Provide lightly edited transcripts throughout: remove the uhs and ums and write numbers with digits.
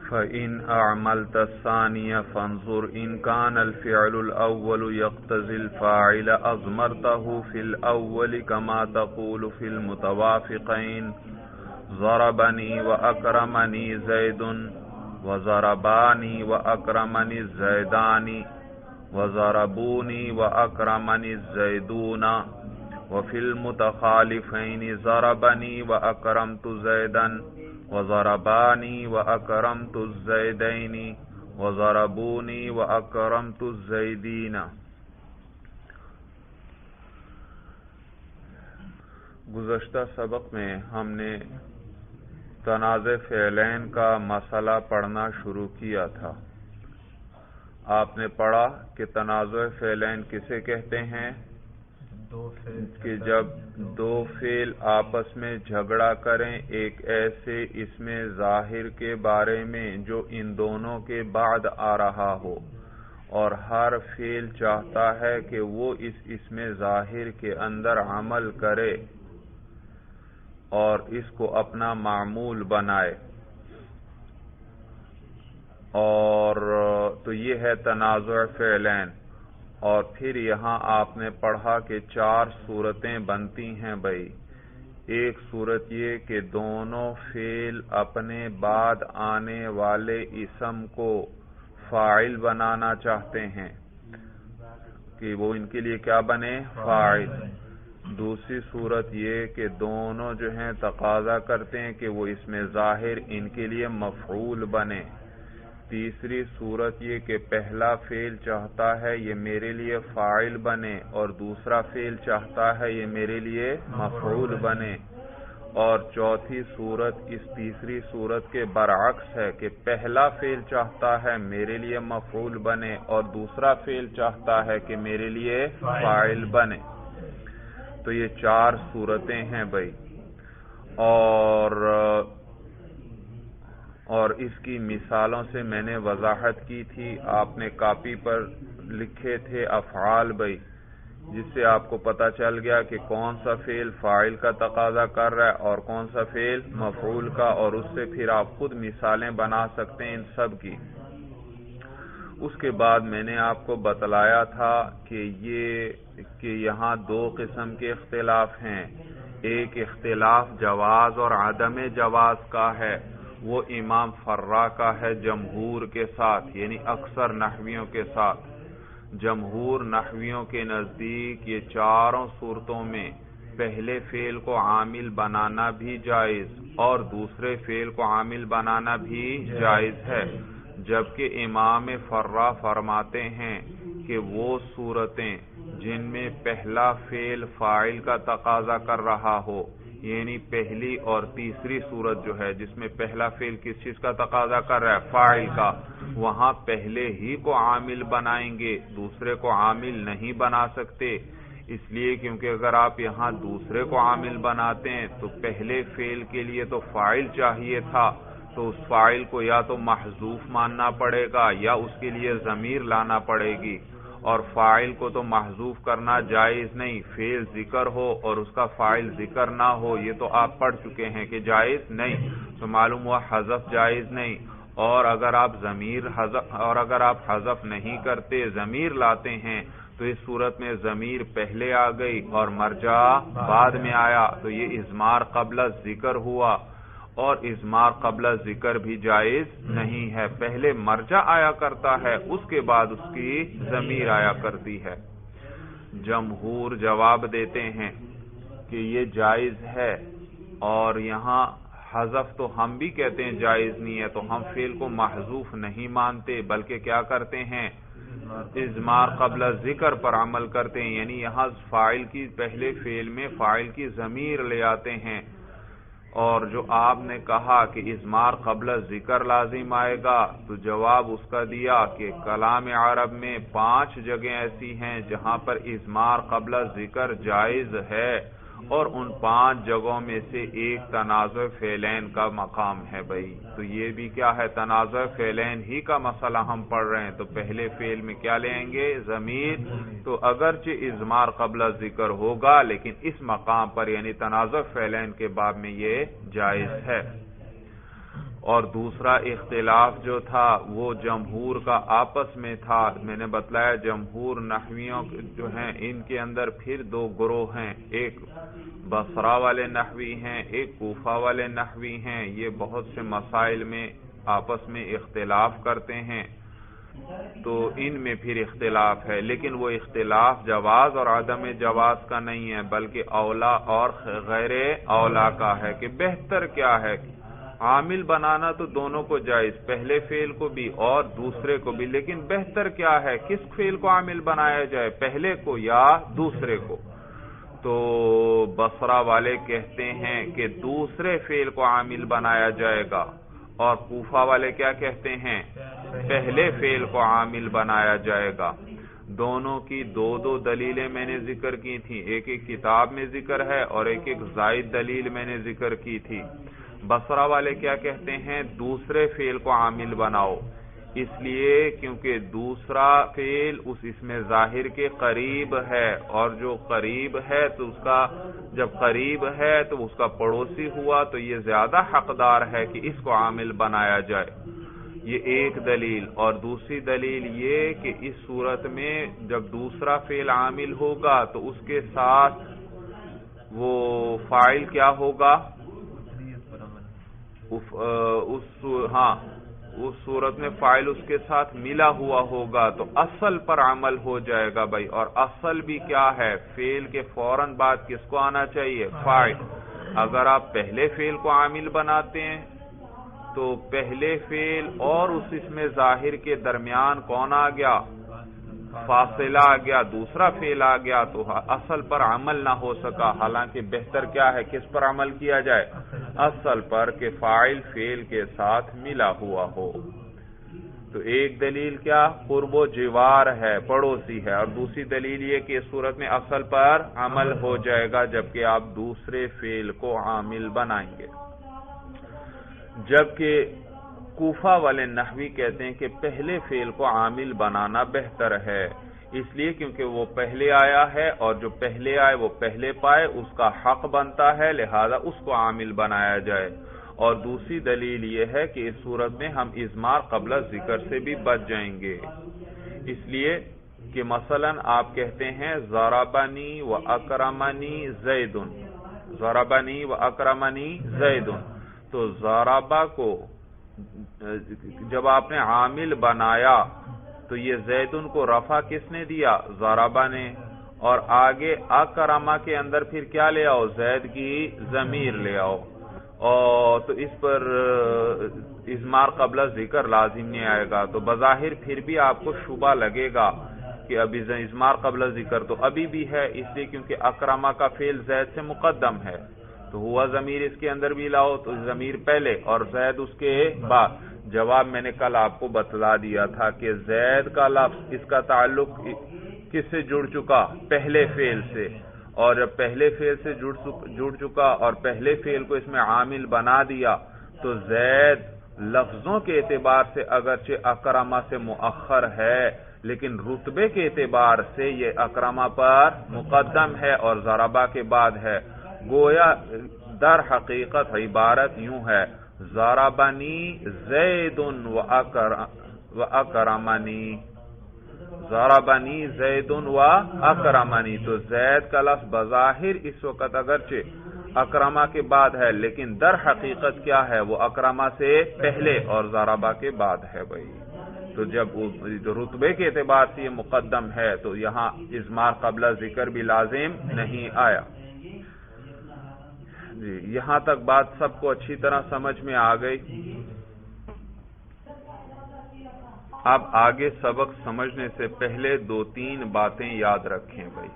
فإن أعملت الثانية فانظر إن كان الفعل الأول يقتضي الفاعل أضمرته في الأول كما تقول في المتوافقين ضربني وأكرمني زيد وضرباني وأكرمني الزيدان وضربوني وأكرمني الزيدون وفي المتخالفين ضربني وأكرمت زيدا وضرباني وأكرمت الزيدين وضربوني وأكرمت الزيدين۔ گزشتہ سبق میں ہم نے تنازع فعلین کا مسئلہ پڑھنا شروع کیا تھا۔ آپ نے پڑھا کہ تنازع فعلین کسے کہتے ہیں؟ کہ جب دو فعل آپس میں جھگڑا کریں ایک ایسے اسم ظاہر کے بارے میں جو ان دونوں کے بعد آ رہا ہو، اور ہر فعل چاہتا ہے کہ وہ اس اسم ظاہر کے اندر عمل کرے اور اس کو اپنا معمول بنائے، اور تو یہ ہے تنازع فعلین۔ اور پھر یہاں آپ نے پڑھا کہ 4 صورتیں بنتی ہیں بھائی۔ ایک صورت یہ کہ دونوں فعل اپنے بعد آنے والے اسم کو فاعل بنانا چاہتے ہیں کہ وہ ان کے لیے کیا بنے؟ فاعل۔ دوسری صورت یہ کہ دونوں جو ہیں تقاضا کرتے ہیں کہ وہ اسم ظاہر ان کے لیے مفعول بنے۔ تیسری صورت یہ کہ پہلا فعل چاہتا ہے یہ میرے لیے فاعل بنے اور دوسرا فعل چاہتا ہے یہ میرے لیے مفعول بنے۔ اور چوتھی صورت اس تیسری صورت کے برعکس ہے کہ پہلا فعل چاہتا ہے میرے لیے مفعول بنے اور دوسرا فعل چاہتا ہے کہ میرے لیے فاعل بنے۔ تو یہ 4 صورتیں ہیں بھائی، اور اس کی مثالوں سے میں نے وضاحت کی تھی۔ آپ نے کاپی پر لکھے تھے افعال بھائی، جس سے آپ کو پتہ چل گیا کہ کون سا فعل فاعل کا تقاضا کر رہا ہے اور کون سا فعل مفعول کا، اور اس سے پھر آپ خود مثالیں بنا سکتے ہیں ان سب کی۔ اس کے بعد میں نے آپ کو بتلایا تھا کہ یہاں 2 قسم کے اختلاف ہیں۔ ایک اختلاف جواز اور عدم جواز کا ہے، وہ امام فرا کا ہے جمہور کے ساتھ، یعنی اکثر نحویوں کے ساتھ۔ جمہور نحویوں کے نزدیک یہ 4 صورتوں میں پہلے فعل کو عامل بنانا بھی جائز اور دوسرے فعل کو عامل بنانا بھی جائز ہے، جبکہ امام فرا فرماتے ہیں کہ وہ صورتیں جن میں پہلا فعل فاعل کا تقاضا کر رہا ہو، یعنی پہلی اور تیسری صورت جو ہے جس میں پہلا فعل کس چیز کا تقاضا کر رہا ہے؟ فاعل کا، وہاں پہلے ہی کو عامل بنائیں گے، دوسرے کو عامل نہیں بنا سکتے۔ اس لیے کیونکہ اگر آپ یہاں دوسرے کو عامل بناتے ہیں تو پہلے فعل کے لیے تو فاعل چاہیے تھا، تو اس فاعل کو یا تو محذوف ماننا پڑے گا یا اس کے لیے ضمیر لانا پڑے گی، اور فاعل کو تو محذوف کرنا جائز نہیں، فعل ذکر ہو اور اس کا فاعل ذکر نہ ہو، یہ تو آپ پڑھ چکے ہیں کہ جائز نہیں، تو معلوم ہوا حذف جائز نہیں۔ اور اگر آپ حذف نہیں کرتے ضمیر لاتے ہیں تو اس صورت میں ضمیر پہلے آ گئی اور مرجع بعد میں آیا، تو یہ اضمار قبل ذکر ہوا، اور اضمار قبل ذکر بھی جائز نہیں ہے۔ پہلے مرجع آیا کرتا ہے، اس کے بعد اس کی ضمیر آیا کرتی ہے۔ جمہور جواب دیتے ہیں کہ یہ جائز ہے، اور یہاں حذف تو ہم بھی کہتے ہیں جائز نہیں ہے، تو ہم فعل کو محذوف نہیں مانتے بلکہ کیا کرتے ہیں؟ اضمار قبل ذکر پر عمل کرتے ہیں، یعنی یہاں فاعل کی پہلے فعل میں فاعل کی ضمیر لے آتے ہیں۔ اور جو آپ نے کہا کہ اضمار قبل ذکر لازم آئے گا، تو جواب اس کا دیا کہ کلام عرب میں 5 جگہیں ایسی ہیں جہاں پر اضمار قبل ذکر جائز ہے، اور ان 5 جگہوں میں سے ایک تنازع فعلین کا مقام ہے بھائی۔ تو یہ بھی کیا ہے؟ تنازع فعلین ہی کا مسئلہ ہم پڑھ رہے ہیں، تو پہلے فعل میں کیا لیں گے؟ ضمیر۔ تو اگرچہ اضمار قبل ذکر ہوگا لیکن اس مقام پر یعنی تنازع فعلین کے باب میں یہ جائز ہے۔ اور دوسرا اختلاف جو تھا وہ جمہور کا آپس میں تھا. میں نے بتلایا جمہور نحویوں جو ہیں ان کے اندر پھر دو گروہ ہیں، ایک بصرہ والے نحوی ہیں، ایک کوفہ والے نحوی ہیں. یہ بہت سے مسائل میں آپس میں اختلاف کرتے ہیں، تو ان میں پھر اختلاف ہے، لیکن وہ اختلاف جواز اور عدم جواز کا نہیں ہے، بلکہ اولا اور غیر اولا کا ہے کہ بہتر کیا ہے. عامل بنانا تو دونوں کو جائز، پہلے فعل کو بھی اور دوسرے کو بھی، لیکن بہتر کیا ہے، کس فعل کو عامل بنایا جائے، پہلے کو یا دوسرے کو. تو بصرہ والے کہتے ہیں کہ دوسرے فعل کو عامل بنایا جائے گا، اور کوفہ والے کیا کہتے ہیں، پہلے فعل کو عامل بنایا جائے گا. دونوں کی دو دلیلیں میں نے ذکر کی تھیں، ایک ایک کتاب میں ذکر ہے اور ایک ایک زائد دلیل میں نے ذکر کی تھی. بصرہ والے کیا کہتے ہیں، دوسرے فعل کو عامل بناؤ، اس لیے کیونکہ دوسرا فعل اس اسم ظاہر کے قریب ہے، اور جو قریب ہے تو اس کا جب قریب ہے تو اس کا پڑوسی ہوا تو یہ زیادہ حقدار ہے کہ اس کو عامل بنایا جائے. یہ ایک دلیل. اور دوسری دلیل یہ کہ اس صورت میں جب دوسرا فعل عامل ہوگا تو اس کے ساتھ وہ فاعل کیا ہوگا، اس صورت میں فاعل اس کے ساتھ ملا ہوا ہوگا تو اصل پر عمل ہو جائے گا بھائی. اور اصل بھی کیا ہے، فعل کے فوراً بعد کس کو آنا چاہیے، فاعل. اگر آپ پہلے فعل کو عامل بناتے ہیں تو پہلے فعل اور اس اسم ظاہر کے درمیان کون آ گیا، فاصلہ آ گیا، دوسرا فعل آ گیا، تو اصل پر عمل نہ ہو سکا. حالانکہ بہتر کیا ہے، کس پر عمل کیا جائے، اصل پر، کہ فاعل فعل کے ساتھ ملا ہوا ہو. تو ایک دلیل کیا، قرب و جوار ہے، پڑوسی ہے، اور دوسری دلیل یہ کہ اس صورت میں اصل پر عمل ہو جائے گا جبکہ آپ دوسرے فعل کو عامل بنائیں گے. جبکہ کوفہ والے نحوی کہتے ہیں کہ پہلے فعل کو عامل بنانا بہتر ہے، اس لیے کیونکہ وہ پہلے آیا ہے اور جو پہلے آئے وہ پہلے پائے، اس کا حق بنتا ہے، لہذا اس کو عامل بنایا جائے. اور دوسری دلیل یہ ہے کہ اس صورت میں ہم اضمار قبل ذکر سے بھی بچ جائیں گے، اس لیے کہ مثلا آپ کہتے ہیں ضربنی و اکرمنی زید، ضربنی و اکرمنی زید، تو ضربہ کو جب آپ نے عامل بنایا تو یہ زیدن کو رفع کس نے دیا، ضربہ نے، اور آگے اکرمہ کے اندر پھر کیا لے آؤ، زید کی ضمیر لے آؤ، اور تو اس پر اضمار قبل ذکر لازم نہیں آئے گا. تو بظاہر پھر بھی آپ کو شبہ لگے گا کہ ابھی اضمار قبل ذکر تو ابھی بھی ہے، اس لیے کیونکہ اکرمہ کا فعل زید سے مقدم ہے، تو ہوا ضمیر اس کے اندر بھی لاؤ، تو ضمیر پہلے اور زید اس کے بعد. جواب میں نے کل آپ کو بتلا دیا تھا کہ زید کا لفظ اس کا تعلق کس سے جڑ چکا، پہلے فعل سے، اور جب پہلے فعل سے جڑ چکا اور پہلے فعل کو اس میں عامل بنا دیا تو زید لفظوں کے اعتبار سے اگرچہ اکرمہ سے مؤخر ہے لیکن رتبے کے اعتبار سے یہ اکرمہ پر مقدم ہے اور ضربہ کے بعد ہے. گویا در حقیقت عبارت یوں ہے، ضربنی زید و اکرمنی، ضربنی زید و اکرمنی. تو زید کا لفظ بظاہر اس وقت اگرچہ اکرمہ کے بعد ہے لیکن در حقیقت کیا ہے، وہ اکرمہ سے پہلے اور ضربہ کے بعد ہے بھائی. تو جب رتبے کے اعتبار سے یہ مقدم ہے تو یہاں اضمار قبل ذکر بھی لازم نہیں آیا. جی یہاں تک بات سب کو اچھی طرح سمجھ میں آ گئی. اب آگے سبق سمجھنے سے پہلے 2-3 باتیں یاد رکھیں بھائی،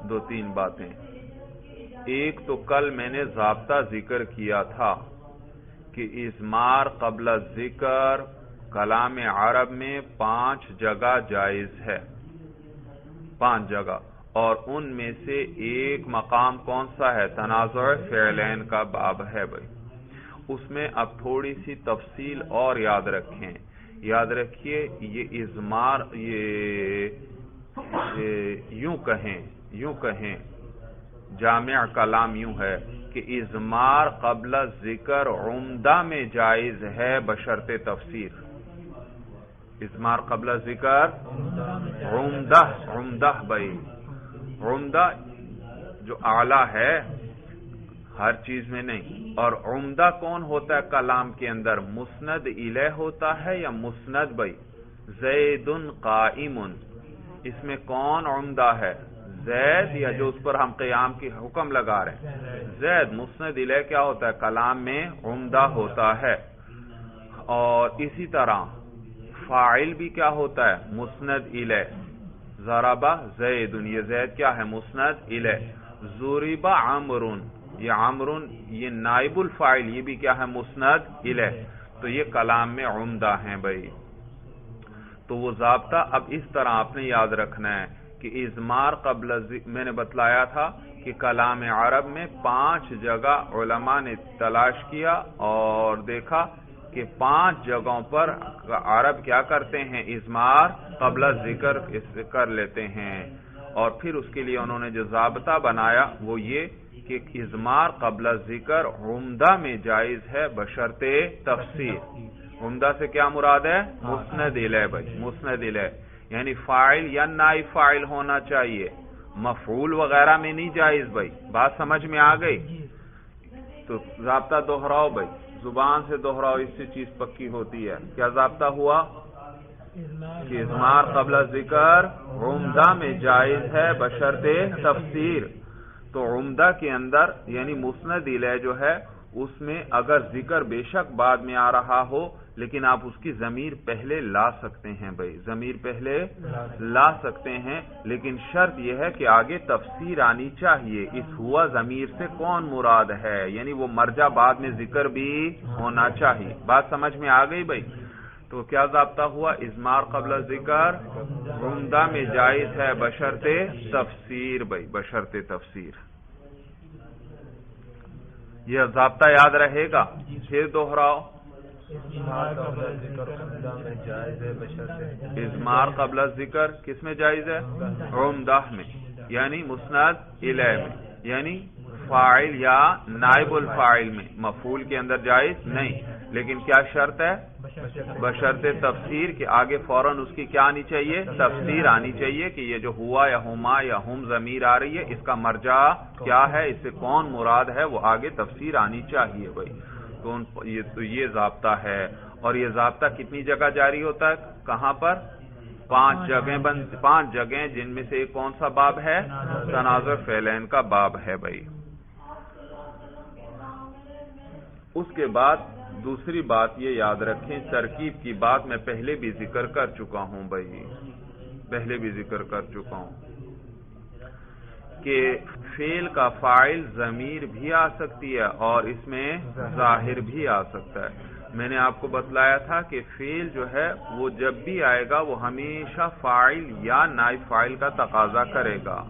2-3 باتیں. ایک تو کل میں نے ضابطہ ذکر کیا تھا کہ اضمار قبل ذکر کلام عرب میں 5 جگہ جائز ہے، 5 جگہ، اور ان میں سے ایک مقام کون سا ہے، تنازع فعلین کا باب ہے بھائی. اس میں اب تھوڑی سی تفصیل اور یاد رکھیں. یاد رکھیے یہ اضمار یہ یوں کہیں جامع کلام یوں ہے کہ اضمار قبل ذکر عمدہ میں جائز ہے بشرط تفسیر. اضمار قبل ذکر عمدہ بھائی، عمدہ جو اعلیٰ ہے ہر چیز میں نہیں. اور عمدہ کون ہوتا ہے کلام کے اندر؟ مسند الیہ ہوتا ہے یا مسند بھائی؟ زید قائم، اس میں کون عمدہ ہے؟ زید یا جو اس پر ہم قیام کی حکم لگا رہے ہیں؟ زید. مسند الیہ کیا ہوتا ہے؟ کلام میں عمدہ ہوتا ہے. اور اسی طرح فاعل بھی کیا ہوتا ہے؟ مسند الیہ. ضرب زید، یہ زید کیا ہے؟ مسند الیہ. ضرب عمر، یہ عمر یہ نائب الفاعل، یہ بھی کیا ہے؟ مسند الیہ. تو یہ کلام میں عمدہ ہیں بھائی. تو وہ ضابطہ اب اس طرح آپ نے یاد رکھنا ہے کہ اضمار قبل میں نے بتلایا تھا کہ کلام عرب میں 5 جگہ علماء نے تلاش کیا اور دیکھا کہ 5 جگہوں پر عرب کیا کرتے ہیں؟ اضمار قبل ذکر کر لیتے ہیں. اور پھر اس کے لیے انہوں نے جو ضابطہ بنایا وہ یہ کہ اضمار قبل ذکر عمدہ میں جائز ہے بشرط تفسیر. عمدہ سے کیا مراد ہے؟ مسند الیہ بھائی، مسند الیہ یعنی فاعل یا نائب فاعل ہونا چاہیے، مفعول وغیرہ میں نہیں جائز بھائی. بات سمجھ میں آ گئی؟ تو ضابطہ دوہراؤ بھائی، زبان سے دوہراؤ، اس سے چیز پکی ہوتی ہے. کیا ضابطہ ہوا؟ کہ اضمار قبل ذکر عمدہ میں جائز ہے بشرط تفسیر. تو عمدہ کے اندر یعنی مسند الیہ جو ہے اس میں اگر ذکر بے شک بعد میں آ رہا ہو لیکن آپ اس کی ضمیر پہلے لا سکتے ہیں بھائی، ضمیر پہلے لا سکتے ہیں، لیکن شرط یہ ہے کہ آگے تفسیر آنی چاہیے. اس ہوا ضمیر سے کون مراد ہے؟ یعنی وہ مرجع بعد میں ذکر بھی ہونا چاہیے. بات سمجھ میں آ گئی بھائی؟ تو کیا ضابطہ ہوا؟ اضمار قبل ذکر عمدہ میں جائز ہے بشرط تفسیر بھائی، بشرط تفسیر. یہ ضابطہ یاد رہے گا. پھر دوہراؤ. اضمار قبل ذکر کس میں جائز ہے؟ عمدہ میں، یعنی مسند الیہ میں، یعنی فاعل یا نائب الفاعل میں. مفعول کے اندر جائز نہیں، لیکن کیا شرط ہے؟ بشرط تفسیر کہ آگے فوراً اس کی کیا آنی چاہیے؟ تفسیر آنی چاہیے کہ یہ جو ہوا یا ہما یا ہم ضمیر آ رہی ہے اس کا مرجع کیا ہے، اس سے کون مراد ہے، وہ آگے تفسیر آنی چاہیے بھائی. تو یہ ضابطہ ہے. اور یہ ضابطہ کتنی جگہ جاری ہوتا ہے؟ کہاں پر؟ 5 جگہیں جن میں سے ایک کون سا باب ہے؟ تناظر فعلین کا باب ہے بھائی. اس کے بعد دوسری بات یہ یاد رکھیں، ترکیب کی بات میں پہلے بھی ذکر کر چکا ہوں بھائی، پہلے بھی ذکر کر چکا ہوں کہ فعل کا فاعل ضمیر بھی آ سکتی ہے اور اس میں ظاہر بھی آ سکتا ہے. میں نے آپ کو بتلایا تھا کہ فعل جو ہے وہ جب بھی آئے گا وہ ہمیشہ فاعل یا نائب فاعل کا تقاضا کرے گا.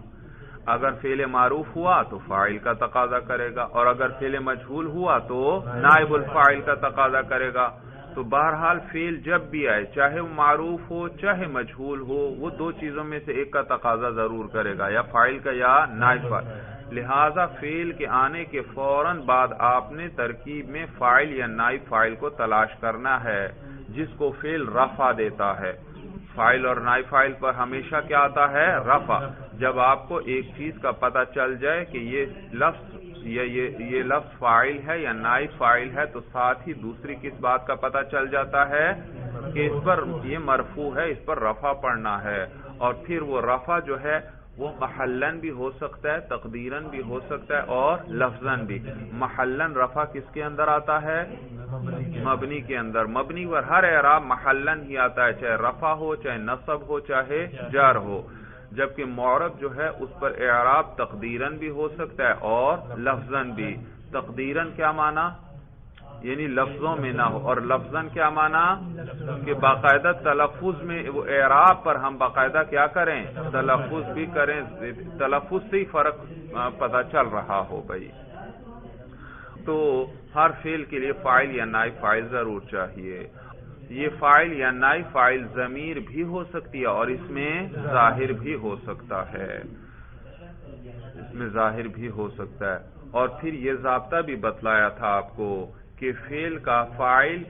اگر فعل معروف ہوا تو فاعل کا تقاضا کرے گا، اور اگر فعل مجہول ہوا تو نائب الفاعل کا تقاضا کرے گا. تو بہرحال فعل جب بھی آئے چاہے وہ معروف ہو چاہے مجہول ہو، وہ 2 چیزوں میں سے ایک کا تقاضا ضرور کرے گا، یا فاعل کا یا نائب فاعل. لہذا فعل کے آنے کے فوراً بعد آپ نے ترکیب میں فاعل یا نائب فاعل کو تلاش کرنا ہے جس کو فعل رفع دیتا ہے. فاعل اور نائب فاعل پر ہمیشہ کیا آتا ہے؟ رفع. جب آپ کو ایک چیز کا پتہ چل جائے کہ یہ لفظ فاعل ہے یا نائب فاعل ہے تو ساتھ ہی دوسری کس بات کا پتہ چل جاتا ہے کہ اس پر یہ مرفوع ہے، اس پر رفع پڑھنا ہے. اور پھر وہ رفع جو ہے وہ محلن بھی ہو سکتا ہے، تقدیرن بھی ہو سکتا ہے اور لفظن بھی. محلن رفع کس کے اندر آتا ہے؟ مبنی کے اندر. مبنی پر ہر اعراب محلن ہی آتا ہے، چاہے رفع ہو چاہے نصب ہو چاہے جر ہو. جبکہ معرب جو ہے اس پر اعراب تقدیرن بھی ہو سکتا ہے اور لفظن بھی. تقدیرن کیا معنی؟ یعنی لفظوں میں نہ ہو، اور لفظاً کیا معنی؟ کہ باقاعدہ تلفظ میں وہ اعراب پر ہم باقاعدہ کیا کریں؟ تلفظ بھی کریں، تلفظ سے ہی فرق پتہ چل رہا ہو بھائی. تو ہر فعل کے لیے فاعل یا نائب فاعل ضرور چاہیے. یہ فاعل یا نائب فاعل ضمیر بھی ہو سکتی ہے اور اس میں ظاہر بھی ہو سکتا ہے. میں ظاہر بھی ہو سکتا ہے. اور پھر یہ ضابطہ بھی بتلایا تھا آپ کو کہ فعل کا فاعل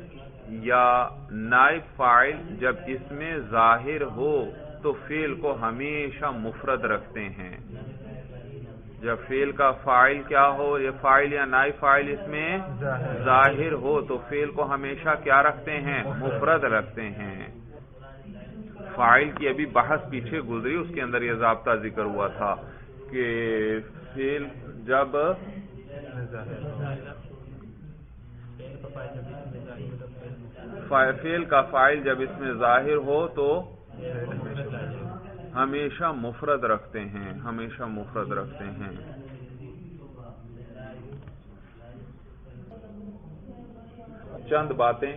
یا نائب فاعل جب اس میں ظاہر ہو تو فعل کو ہمیشہ مفرد رکھتے ہیں. جب فعل کا فاعل کیا ہو، یہ فاعل یا نائب فاعل اس میں ظاہر ہو تو فعل کو ہمیشہ کیا رکھتے ہیں؟ مفرد رکھتے ہیں. فاعل کی ابھی بحث پیچھے گزری، اس کے اندر یہ ضابطہ ذکر ہوا تھا کہ فعل جب فعل کا فاعل جب اس میں ظاہر ہو تو ہمیشہ مفرد رکھتے ہیں، ہمیشہ مفرد رکھتے ہیں. چند باتیں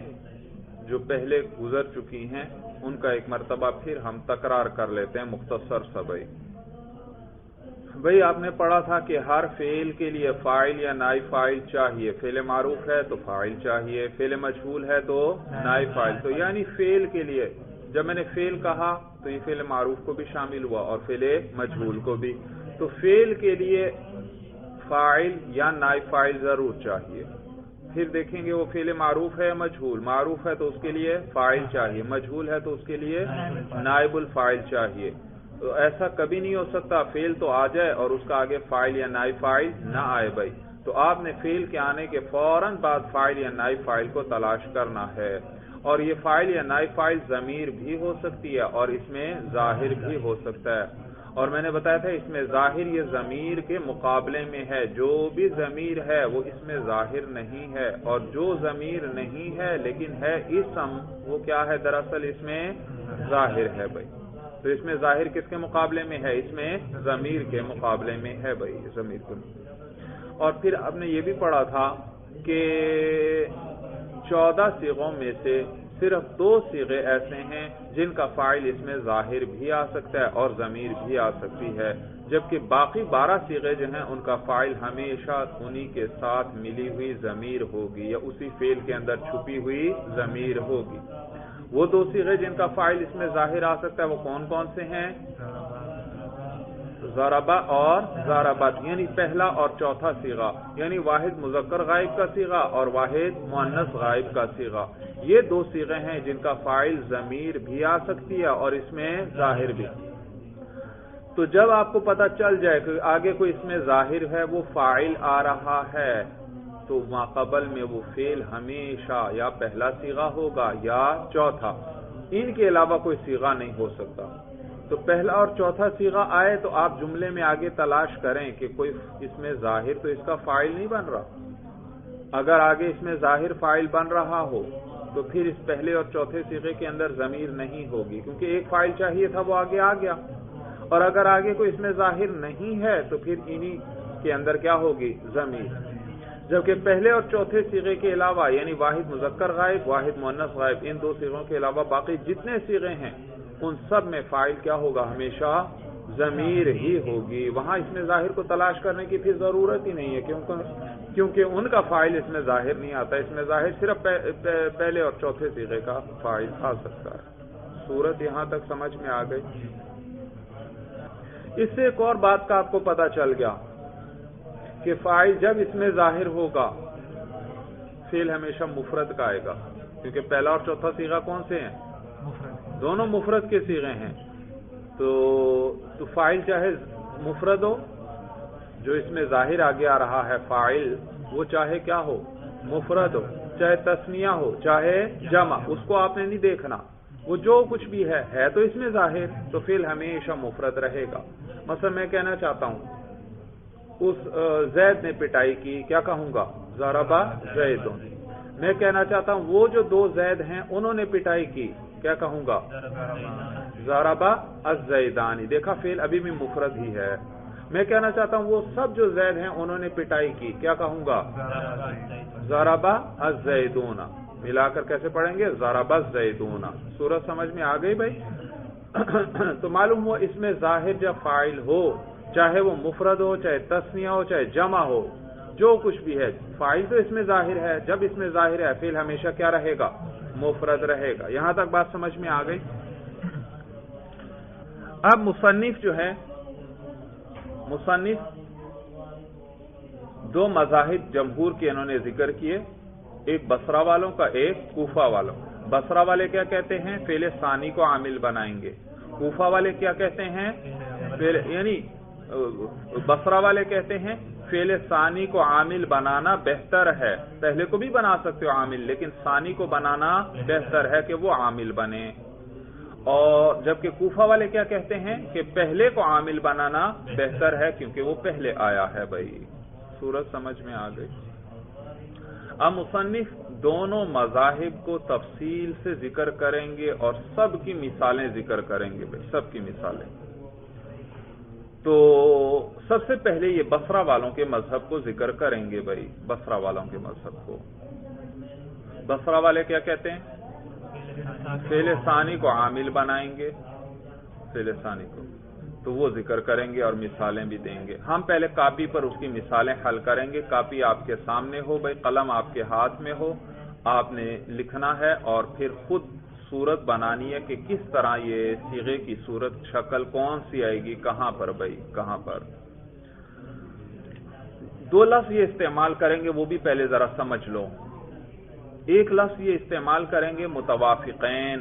جو پہلے گزر چکی ہیں ان کا ایک مرتبہ پھر ہم تکرار کر لیتے ہیں مختصر سا. بھئی آپ نے پڑھا تھا کہ ہر فعل کے لیے فاعل یا نائب فاعل چاہیے. فعل معروف ہے تو فاعل چاہیے، فعل مجہول ہے تو نائب فاعل. تو یعنی فعل کے لیے جب میں نے فعل کہا تو یہ فعل معروف کو بھی شامل ہوا اور فعل مجہول کو بھی. تو فعل کے لیے فاعل یا نائب فاعل ضرور چاہیے. پھر دیکھیں گے وہ فعل معروف ہے یا مجہول. معروف ہے تو اس کے لیے فاعل چاہیے، مجہول ہے تو اس کے لیے نائب الفاعل چاہیے. تو ایسا کبھی نہیں ہو سکتا فعل تو آ جائے اور اس کا آگے فاعل یا نائب فاعل نہ آئے. بھائی تو آپ نے فعل کے آنے کے فوراً بعد فاعل یا نائب فاعل کو تلاش کرنا ہے. اور یہ فاعل یا نائب فاعل ضمیر بھی ہو سکتی ہے اور اس میں ظاہر بھی ہو سکتا ہے. اور میں نے بتایا تھا اس میں ظاہر یہ ضمیر کے مقابلے میں ہے. جو بھی ضمیر ہے وہ اس میں ظاہر نہیں ہے، اور جو ضمیر نہیں ہے لیکن ہے اسم، وہ کیا ہے؟ دراصل اس میں ظاہر ہے. بھائی تو اس میں ظاہر کس کے مقابلے میں ہے؟ اس میں ضمیر کے مقابلے میں ہے. بھائی ضمیر کے. اور پھر آپ نے یہ بھی پڑھا تھا کہ 14 صیغوں میں سے صرف 2 صیغے ایسے ہیں جن کا فاعل اس میں ظاہر بھی آ سکتا ہے اور ضمیر بھی آ سکتی ہے، جبکہ باقی 12 صیغے جو ہیں ان کا فاعل ہمیشہ انہی کے ساتھ ملی ہوئی ضمیر ہوگی یا اسی فعل کے اندر چھپی ہوئی ضمیر ہوگی. وہ 2 صیغے جن کا فاعل اس میں ظاہر آ سکتا ہے وہ کون کون سے ہیں؟ ضربہ اور ضربت، یعنی پہلا اور چوتھا صیغہ، یعنی واحد مذکر غائب کا صیغہ اور واحد مؤنث غائب کا صیغہ. یہ 2 صیغے ہیں جن کا فاعل ضمیر بھی آ سکتی ہے اور اس میں ظاہر بھی. تو جب آپ کو پتہ چل جائے کہ آگے کوئی اس میں ظاہر ہے، وہ فاعل آ رہا ہے، تو ماقبل میں وہ فعل ہمیشہ یا پہلا صیغہ ہوگا یا چوتھا. ان کے علاوہ کوئی صیغہ نہیں ہو سکتا. تو پہلا اور چوتھا صیغہ آئے تو آپ جملے میں آگے تلاش کریں کہ کوئی اس میں ظاہر تو اس کا فاعل نہیں بن رہا. اگر آگے اس میں ظاہر فاعل بن رہا ہو تو پھر اس پہلے اور چوتھے صیغے کے اندر ضمیر نہیں ہوگی، کیونکہ ایک فاعل چاہیے تھا وہ آگے آ گیا. اور اگر آگے کوئی اس میں ظاہر نہیں ہے تو پھر انہی کے اندر کیا ہوگی؟ ضمیر. جبکہ پہلے اور چوتھے صیغے کے علاوہ یعنی واحد مذکر غائب، واحد مؤنث غائب، ان 2 صیغوں کے علاوہ باقی جتنے صیغے ہیں ان سب میں فاعل کیا ہوگا؟ ہمیشہ ضمیر ہی ہوگی. وہاں اس میں ظاہر کو تلاش کرنے کی پھر ضرورت ہی نہیں ہے، کیونکہ ان کا فاعل اس میں ظاہر نہیں آتا. اس میں ظاہر صرف پہلے اور چوتھے صیغے کا فاعل آ سکتا ہے. صورت یہاں تک سمجھ میں آ گئی. اس سے ایک اور بات کا آپ کو پتہ چل گیا کہ فاعل جب اس میں ظاہر ہوگا فعل ہمیشہ مفرد کا آئے گا، کیونکہ پہلا اور چوتھا صیغہ کون سے ہیں؟ دونوں مفرد کے صیغے ہیں. تو فاعل چاہے مفرد ہو، جو اس میں ظاہر آگے آ رہا ہے فاعل، وہ چاہے کیا ہو؟ مفرد ہو، چاہے تثنیہ ہو چاہے جمع، اس کو آپ نے نہیں دیکھنا. وہ جو کچھ بھی ہے تو اس میں ظاہر، تو فعل ہمیشہ مفرد رہے گا. مثلا میں کہنا چاہتا ہوں اس زید نے پٹائی کی، کیا کہوں گا؟ ضربہ زیدن. میں کہنا چاہتا ہوں وہ جو 2 زید ہیں انہوں نے پٹائی کی، کیا کہوں گا؟ ضربہ الزیدانی. دیکھا فعل ابھی بھی مفرد ہی ہے. میں کہنا چاہتا ہوں وہ سب جو زید ہیں انہوں نے پٹائی کی، کیا کہوں گا؟ ضربہ الزیدون. ملا کر کیسے پڑھیں گے؟ ضربہ الزیدون. صورت سمجھ میں آ گئی بھائی؟ تو معلوم ہوا اس میں ظاہر جب فاعل ہو، چاہے وہ مفرد ہو چاہے تثنیہ ہو چاہے جمع ہو، جو کچھ بھی ہے فاعل تو اس میں ظاہر ہے. جب اس میں ظاہر ہے فعل ہمیشہ کیا رہے گا؟ مفرد رہے گا. یہاں تک بات سمجھ میں آ گئی. اب مصنف جو ہے، مصنف دو مذاہب جمہور کے انہوں نے ذکر کیے، ایک بصرہ والوں کا، ایک کوفہ والوں۔ بصرہ والے کیا کہتے ہیں؟ فعل ثانی کو عامل بنائیں گے۔ کوفہ والے کیا کہتے ہیں؟ یعنی بصرہ والے کہتے ہیں فعل ثانی کو عامل بنانا بہتر ہے، پہلے کو بھی بنا سکتے ہو عامل، لیکن ثانی کو بنانا بہتر ہے کہ وہ عامل بنے۔ اور جبکہ کوفہ والے کیا کہتے ہیں کہ پہلے کو عامل بنانا بہتر ہے کیونکہ وہ پہلے آیا ہے۔ بھائی صورت سمجھ میں آ گئی؟ اب مصنف دونوں مذاہب کو تفصیل سے ذکر کریں گے اور سب کی مثالیں ذکر کریں گے، بھائی سب کی مثالیں۔ تو سب سے پہلے یہ بصرہ والوں کے مذہب کو ذکر کریں گے۔ بھائی بصرہ والوں کے مذہب کو، بصرہ والے کیا کہتے ہیں؟ فعل ثانی کو عامل بنائیں گے، فعل ثانی کو، تو وہ ذکر کریں گے اور مثالیں بھی دیں گے۔ ہم پہلے کاپی پر اس کی مثالیں حل کریں گے۔ کاپی آپ کے سامنے ہو، بھائی قلم آپ کے ہاتھ میں ہو، آپ نے لکھنا ہے اور پھر خود صورت بنانی ہے کہ کس طرح یہ صیغے کی صورت شکل کون سی آئے گی، کہاں پر بھائی کہاں پر۔ دو لفظ یہ استعمال کریں گے وہ بھی پہلے ذرا سمجھ لو۔ ایک لفظ یہ استعمال کریں گے متوافقین،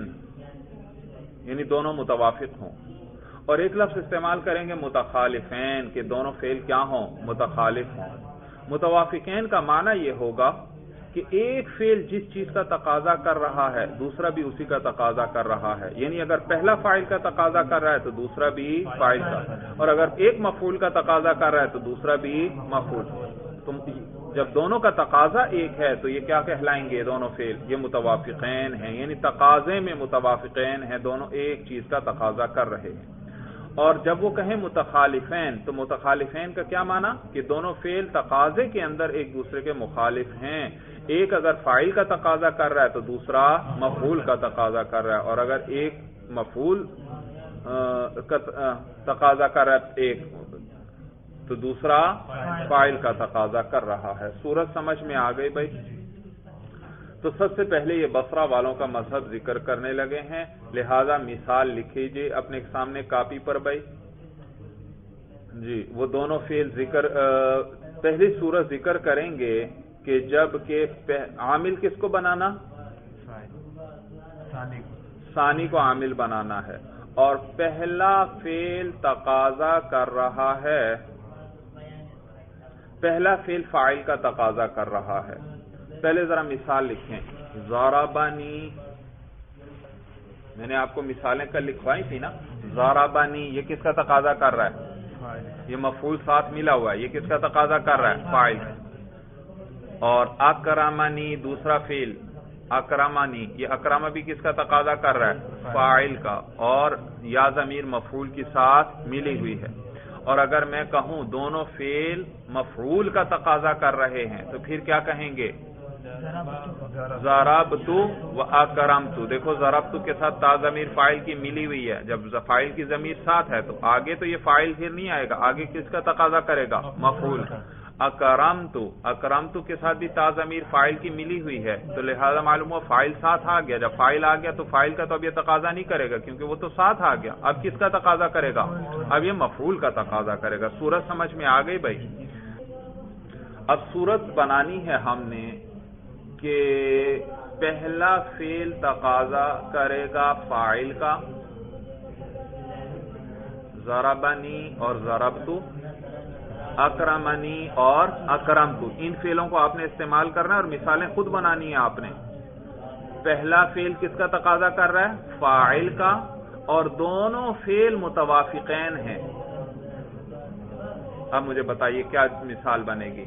یعنی دونوں متوافق ہوں، اور ایک لفظ استعمال کریں گے متخالفین کہ دونوں فعل کیا ہوں؟ متخالف ہوں۔ متوافقین کا معنی یہ ہوگا کہ ایک فعل جس چیز کا تقاضا کر رہا ہے دوسرا بھی اسی کا تقاضا کر رہا ہے، یعنی اگر پہلا فاعل کا تقاضا کر رہا ہے تو دوسرا بھی فاعل کا، اور اگر ایک مفعول کا تقاضا کر رہا ہے تو دوسرا بھی مفعول۔ جب دونوں کا تقاضا ایک ہے تو یہ کیا کہلائیں گے؟ دونوں فعل یہ متوافقین ہیں، یعنی تقاضے میں متوافقین ہیں، دونوں ایک چیز کا تقاضا کر رہے ہیں۔ اور جب وہ کہیں متخالفین تو متخالفین کا کیا معنی؟ کہ دونوں فعل تقاضے کے اندر ایک دوسرے کے مخالف ہیں، ایک اگر فاعل کا تقاضا کر رہا ہے تو دوسرا مفعول کا تقاضا کر رہا ہے، اور اگر ایک مفعول کا تقاضا کر رہا ہے ایک تو دوسرا فاعل کا تقاضا کر رہا ہے۔ صورت سمجھ میں آ گئی بھائی؟ تو سب سے پہلے یہ بصرہ والوں کا مذہب ذکر کرنے لگے ہیں، لہذا مثال لکھیجئے اپنے سامنے کاپی پر بھائی۔ جی وہ دونوں فعل ذکر پہلی صورت ذکر کریں گے کہ جب کہ عامل کس کو بنانا؟ ثانی کو عامل بنانا ہے، اور پہلا فعل تقاضا کر رہا ہے، پہلا فعل فاعل کا تقاضا کر رہا ہے۔ پہلے ذرا مثال لکھیں، ضربنی، میں نے آپ کو مثالیں کل لکھوائی تھی نا۔ ضربنی یہ کس کا تقاضا کر رہا ہے؟ یہ مفعول ساتھ ملا ہوا ہے، یہ کس کا تقاضا کر رہا ہے؟ فاعل۔ اور اکرمنی دوسرا فعل، اکرمنی یہ اکرمہ بھی کس کا تقاضا کر رہا ہے؟ فاعل کا، اور یا ضمیر مفعول کے ساتھ ملی ہوئی ہے۔ اور اگر میں کہوں دونوں فعل مفعول کا تقاضا کر رہے ہیں تو پھر کیا کہیں گے؟ ضربت و اکرمت۔ دیکھو ضربت کے ساتھ تا ضمیر فاعل کی ملی ہوئی ہے، جب فاعل کی ضمیر ساتھ ہے تو آگے تو یہ فاعل پھر نہیں آئے گا، آگے کس کا تقاضا کرے گا؟ مفعول کا۔ اکرمت، اکرمت کے ساتھ بھی تا ضمیر فاعل کی ملی ہوئی ہے، تو لہذا معلوم ہوا فاعل ساتھ آ گیا۔ جب فاعل آ گیا تو فاعل کا تو اب یہ تقاضا نہیں کرے گا کیونکہ وہ تو ساتھ آ گیا، اب کس کا تقاضا کرے گا؟ اب یہ مفعول کا تقاضا کرے گا۔ صورت سمجھ میں آ گئی بھائی؟ اب صورت بنانی ہے ہم نے کہ پہلا فعل تقاضا کرے گا فاعل کا، ضربنی اور ضربتو، اکرمنی اور اکرمتو، ان فعلوں کو آپ نے استعمال کرنا ہے اور مثالیں خود بنانی ہیں آپ نے۔ پہلا فعل کس کا تقاضا کر رہا ہے؟ فاعل کا، اور دونوں فعل متوافقین ہیں۔ اب مجھے بتائیے کیا مثال بنے گی؟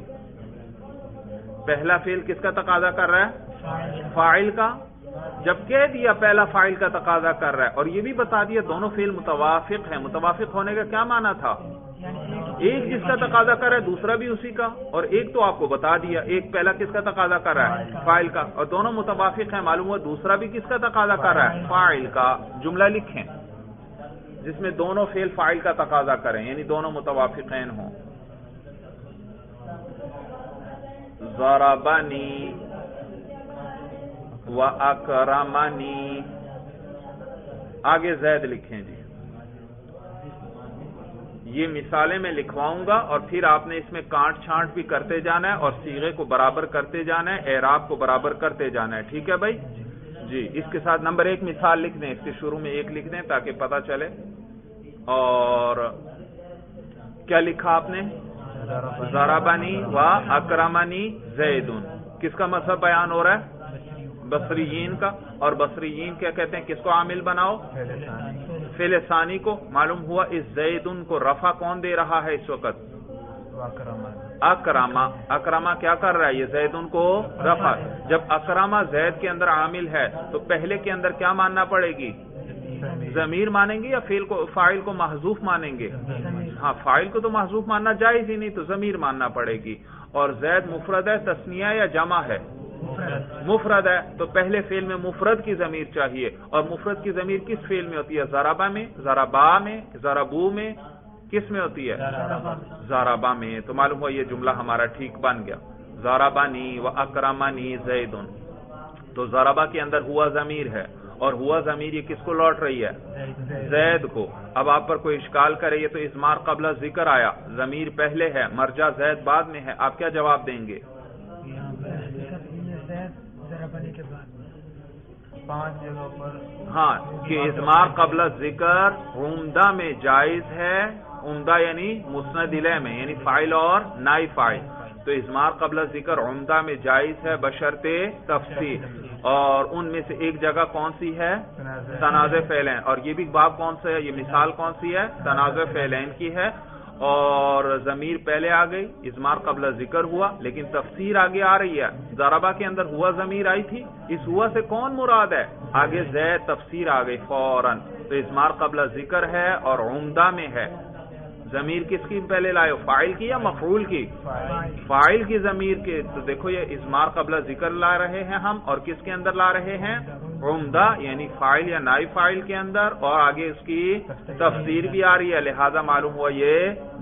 پہلا فعل کس کا تقاضا کر رہا ہے؟ فاعل کا۔ جب کہہ دیا پہلا فاعل کا تقاضا کر رہا ہے اور یہ بھی بتا دیا دونوں فعل متوافق ہیں، متوافق ہونے کا کیا معنی تھا؟ ایک جس کا تقاضا کر رہا ہے دوسرا بھی اسی کا، اور ایک تو آپ کو بتا دیا، ایک پہلا کس کا تقاضا کر رہا ہے؟ فاعل کا، اور دونوں متوافق ہیں، معلوم ہوا دوسرا بھی کس کا تقاضا کر رہا ہے؟ فاعل کا۔ جملہ لکھیں جس میں دونوں فعل فاعل کا تقاضا کریں، یعنی دونوں متوافقین ہوں۔ ضربنی و اکرمنی، آگے زید لکھیں جی، یہ مثالیں میں لکھواؤں گا اور پھر آپ نے اس میں کانٹ چھانٹ بھی کرتے جانا ہے اور صیغے کو برابر کرتے جانا ہے، اعراب کو برابر کرتے جانا ہے. ٹھیک ہے بھائی جی. اس کے ساتھ نمبر 1 مثال لکھ دیں، اس کے شروع میں 1 لکھ دیں تاکہ پتہ چلے. اور کیا لکھا آپ نے؟ ضربنی و اکرمنی زیدن. کس کا مذہب بیان ہو رہا ہے؟ بصریین کا. اور بصریین کیا کہتے ہیں؟ کس کو عامل بناؤ؟ فعل ثانی کو. معلوم ہوا اس زیدن کو رفع کون دے رہا ہے اس وقت؟ اکرما. اکرما کیا کر رہا ہے؟ یہ زیدن کو رفع. جب اکرما زید کے اندر عامل ہے تو پہلے کے اندر کیا ماننا پڑے گی؟ ضمیر مانیں گے یا فاعل کو محذوف مانیں گے؟ ہاں فاعل کو تو محذوف ماننا جائز ہی نہیں، تو ضمیر ماننا پڑے گی. اور زید مفرد ہے، تثنیہ یا جمع ہے؟ مفرد ہے، تو پہلے فعل میں مفرد کی ضمیر چاہیے. اور مفرد کی ضمیر کس فعل میں ہوتی ہے؟ ضربہ میں، ضربا میں، ضربو میں، کس میں ہوتی ہے؟ ضربہ میں. تو معلوم ہوا یہ جملہ ہمارا ٹھیک بن گیا. ضربنی و اکرمنی زیدن. تو ضربہ کے اندر ہوا ضمیر ہے اور ہوا ضمیر یہ کس کو لوٹ رہی ہے؟ زید کو. اب آپ پر کوئی اشکال کرے یہ تو اضمار قبل ذکر آیا، ضمیر پہلے ہے، مرجع زید بعد میں ہے، آپ کیا جواب دیں گے؟ ہاں کہ اضمار قبل ذکر عمدہ میں جائز ہے. عمدہ یعنی مسند الیہ میں، یعنی فاعل اور نائب فاعل. تو اضمار قبل ذکر عمدہ میں جائز ہے بشرط تفصیل. اور ان میں سے ایک جگہ کون سی ہے؟ تنازع فعلین. اور یہ بھی باب کون سا ہے؟ یہ مثال کون سی ہے؟ تنازع فعلین کی ہے. اور ضمیر پہلے آ گئی، اضمار قبل ذکر ہوا، لیکن تفسیر آگے آ رہی ہے. ضربہ کے اندر ہوا ضمیر آئی تھی، اس ہوا سے کون مراد ہے؟ آگے زید تفسیر آ گئی فوراً. تو اضمار قبل ذکر ہے اور عمدہ میں ہے. ضمیر کس کی پہلے لائے ہو؟ فاعل کی یا مفعول کی؟ فاعل کی ضمیر کے. تو دیکھو یہ اضمار قبل ذکر لا رہے ہیں ہم، اور کس کے اندر لا رہے ہیں؟ عمدہ یعنی فاعل یا نائب فاعل کے اندر، اور آگے اس کی تفسیر بھی آ رہی ہے، لہذا معلوم ہوا یہ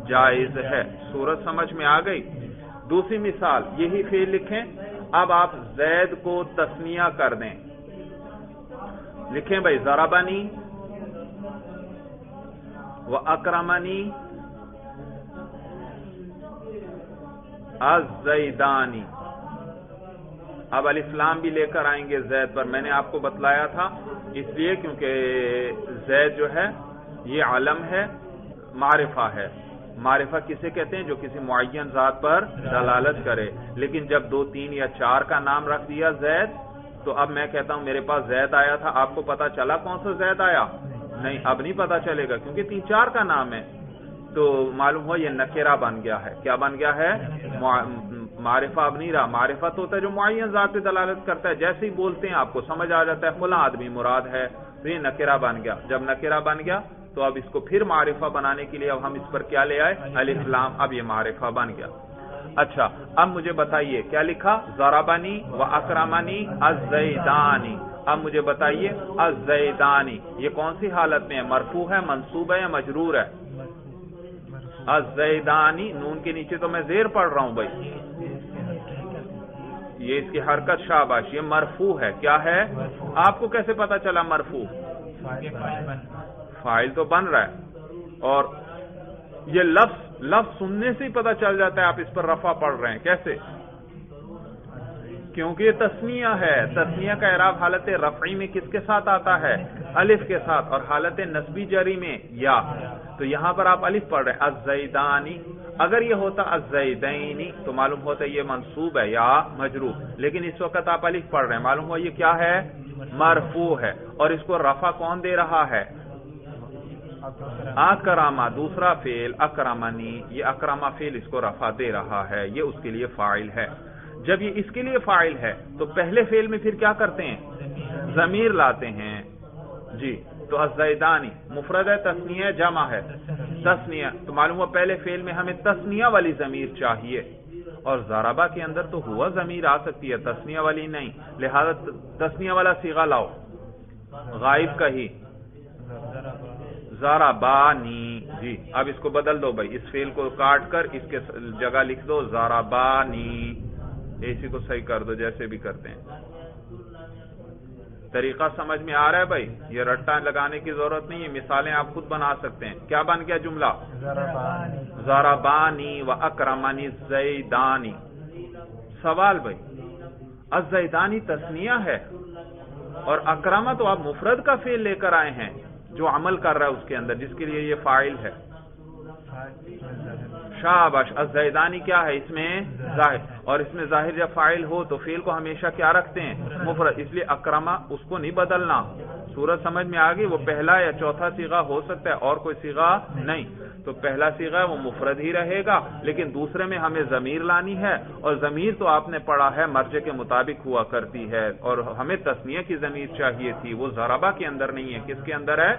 جائز ہے. صورت سمجھ میں آ گئی. دوسری مثال یہی فعل لکھیں. اب آپ زید کو تثنیہ کر دیں. لکھیں بھائی ضربنی و اکرمنی الزیدانی. اب الف لام بھی لے کر آئیں گے زید پر. میں نے آپ کو بتلایا تھا اس لیے کیونکہ زید جو ہے یہ علم ہے، معرفہ ہے. معرفہ کسے کہتے ہیں؟ جو کسی معین ذات پر دلالت کرے. لیکن جب 2 3 یا 4 کا نام رکھ دیا زید، تو اب میں کہتا ہوں میرے پاس زید آیا تھا، آپ کو پتا چلا کون سا زید آیا؟ نہیں، اب نہیں پتا چلے گا کیونکہ 3 4 کا نام ہے. تو معلوم ہوا یہ نکرہ بن گیا ہے. کیا بن گیا ہے؟ معرفہ اب نہیں رہا. معرفہ تو ہوتا ہے جو معین ذات پہ دلالت کرتا ہے، جیسے ہی بولتے ہیں آپ کو سمجھ آ جاتا ہے فلاں آدمی مراد ہے، تو یہ نکرہ بن گیا. جب نکرہ بن گیا تو اب اس کو پھر معرفہ بنانے کے لیے اب ہم اس پر کیا لے آئے؟ الف لام. اب یہ معرفہ بن گیا. اچھا اب مجھے بتائیے کیا لکھا؟ ضربنی و اکرمنی الزیدانی. اب مجھے بتائیے الزیدانی یہ کون سی حالت میں ہے؟ مرفوع ہے، منصوب ہے یا مجرور ہے؟ الزیدانی نون کے نیچے تو میں زیر پڑھ رہا ہوں بھائی، یہ اس کی حرکت شاباش، یہ مرفوع ہے. کیا ہے؟ آپ کو کیسے پتا چلا مرفوع؟ فاعل تو بن رہا ہے، اور یہ لفظ سننے سے ہی پتا چل جاتا ہے آپ اس پر رفع پڑھ رہے ہیں. کیسے؟ کیونکہ یہ تثنیہ ہے. تثنیہ کا اعراب حالت رفعی میں کس کے ساتھ آتا ہے؟ الف کے ساتھ. اور حالت نصبی جری میں یا. تو یہاں پر آپ الف پڑھ رہے ہیں الزیدانی. اگر یہ ہوتا الزیدینی تو معلوم ہوتا ہے یہ منصوب ہے یا مجرور، لیکن اس وقت آپ الف پڑھ رہے ہیں، معلوم ہوا یہ کیا ہے؟ مرفوع ہے. اور اس کو رفع کون دے رہا ہے؟ اکرما. دوسرا فعل اکرمنی، یہ اکرما فعل اس کو رفع دے رہا ہے، یہ اس کے لیے فاعل ہے. جب یہ اس کے لیے فاعل ہے تو پہلے فعل میں پھر کیا کرتے ہیں؟ ضمیر لاتے ہیں. جی تو الزیدانی مفرد ہے، تثنیہ جمع ہے؟ تثنیہ. تو معلوم ہوا پہلے فعل میں ہمیں تثنیہ والی ضمیر چاہیے، اور ضربہ کے اندر تو ہوا ضمیر آ سکتی ہے، تثنیہ والی نہیں، لہذا تثنیہ والا صیغہ لاؤ غائب کا ہی. ضربانی. جی اب اس کو بدل دو بھائی، اس فعل کو کاٹ کر اس کے جگہ لکھ دو ضربانی. اسی کو صحیح کر دو جیسے بھی کرتے ہیں. طریقہ سمجھ میں آ رہا ہے بھائی؟ یہ رٹا لگانے کی ضرورت نہیں ہے، مثالیں آپ خود بنا سکتے ہیں۔ کیا بن گیا جملہ؟ ضربانی و اکرمنی الزیدانی۔ سوال بھائی، الزیدانی تثنیہ ہے اور اکرمہ تو آپ مفرد کا فعل لے کر آئے ہیں جو عمل کر رہا ہے اس کے اندر، جس کے لیے یہ فاعل ہے۔ شاباش، الزیدانی کیا ہے؟ اس میں ظاہر، اور اس میں ظاہر جب فاعل ہو تو فعل کو ہمیشہ کیا رکھتے ہیں؟ مفرد، اس لیے اکرمہ اس کو نہیں بدلنا۔ صورت سمجھ میں آ گئی؟ وہ پہلا یا چوتھا صیغہ ہو سکتا ہے اور کوئی صیغہ نہیں، تو پہلا صیغہ وہ مفرد ہی رہے گا، لیکن دوسرے میں ہمیں ضمیر لانی ہے، اور ضمیر تو آپ نے پڑھا ہے مرجع کے مطابق ہوا کرتی ہے، اور ہمیں تثنیہ کی ضمیر چاہیے تھی، وہ ضربہ کے اندر نہیں ہے۔ کس کے اندر ہے؟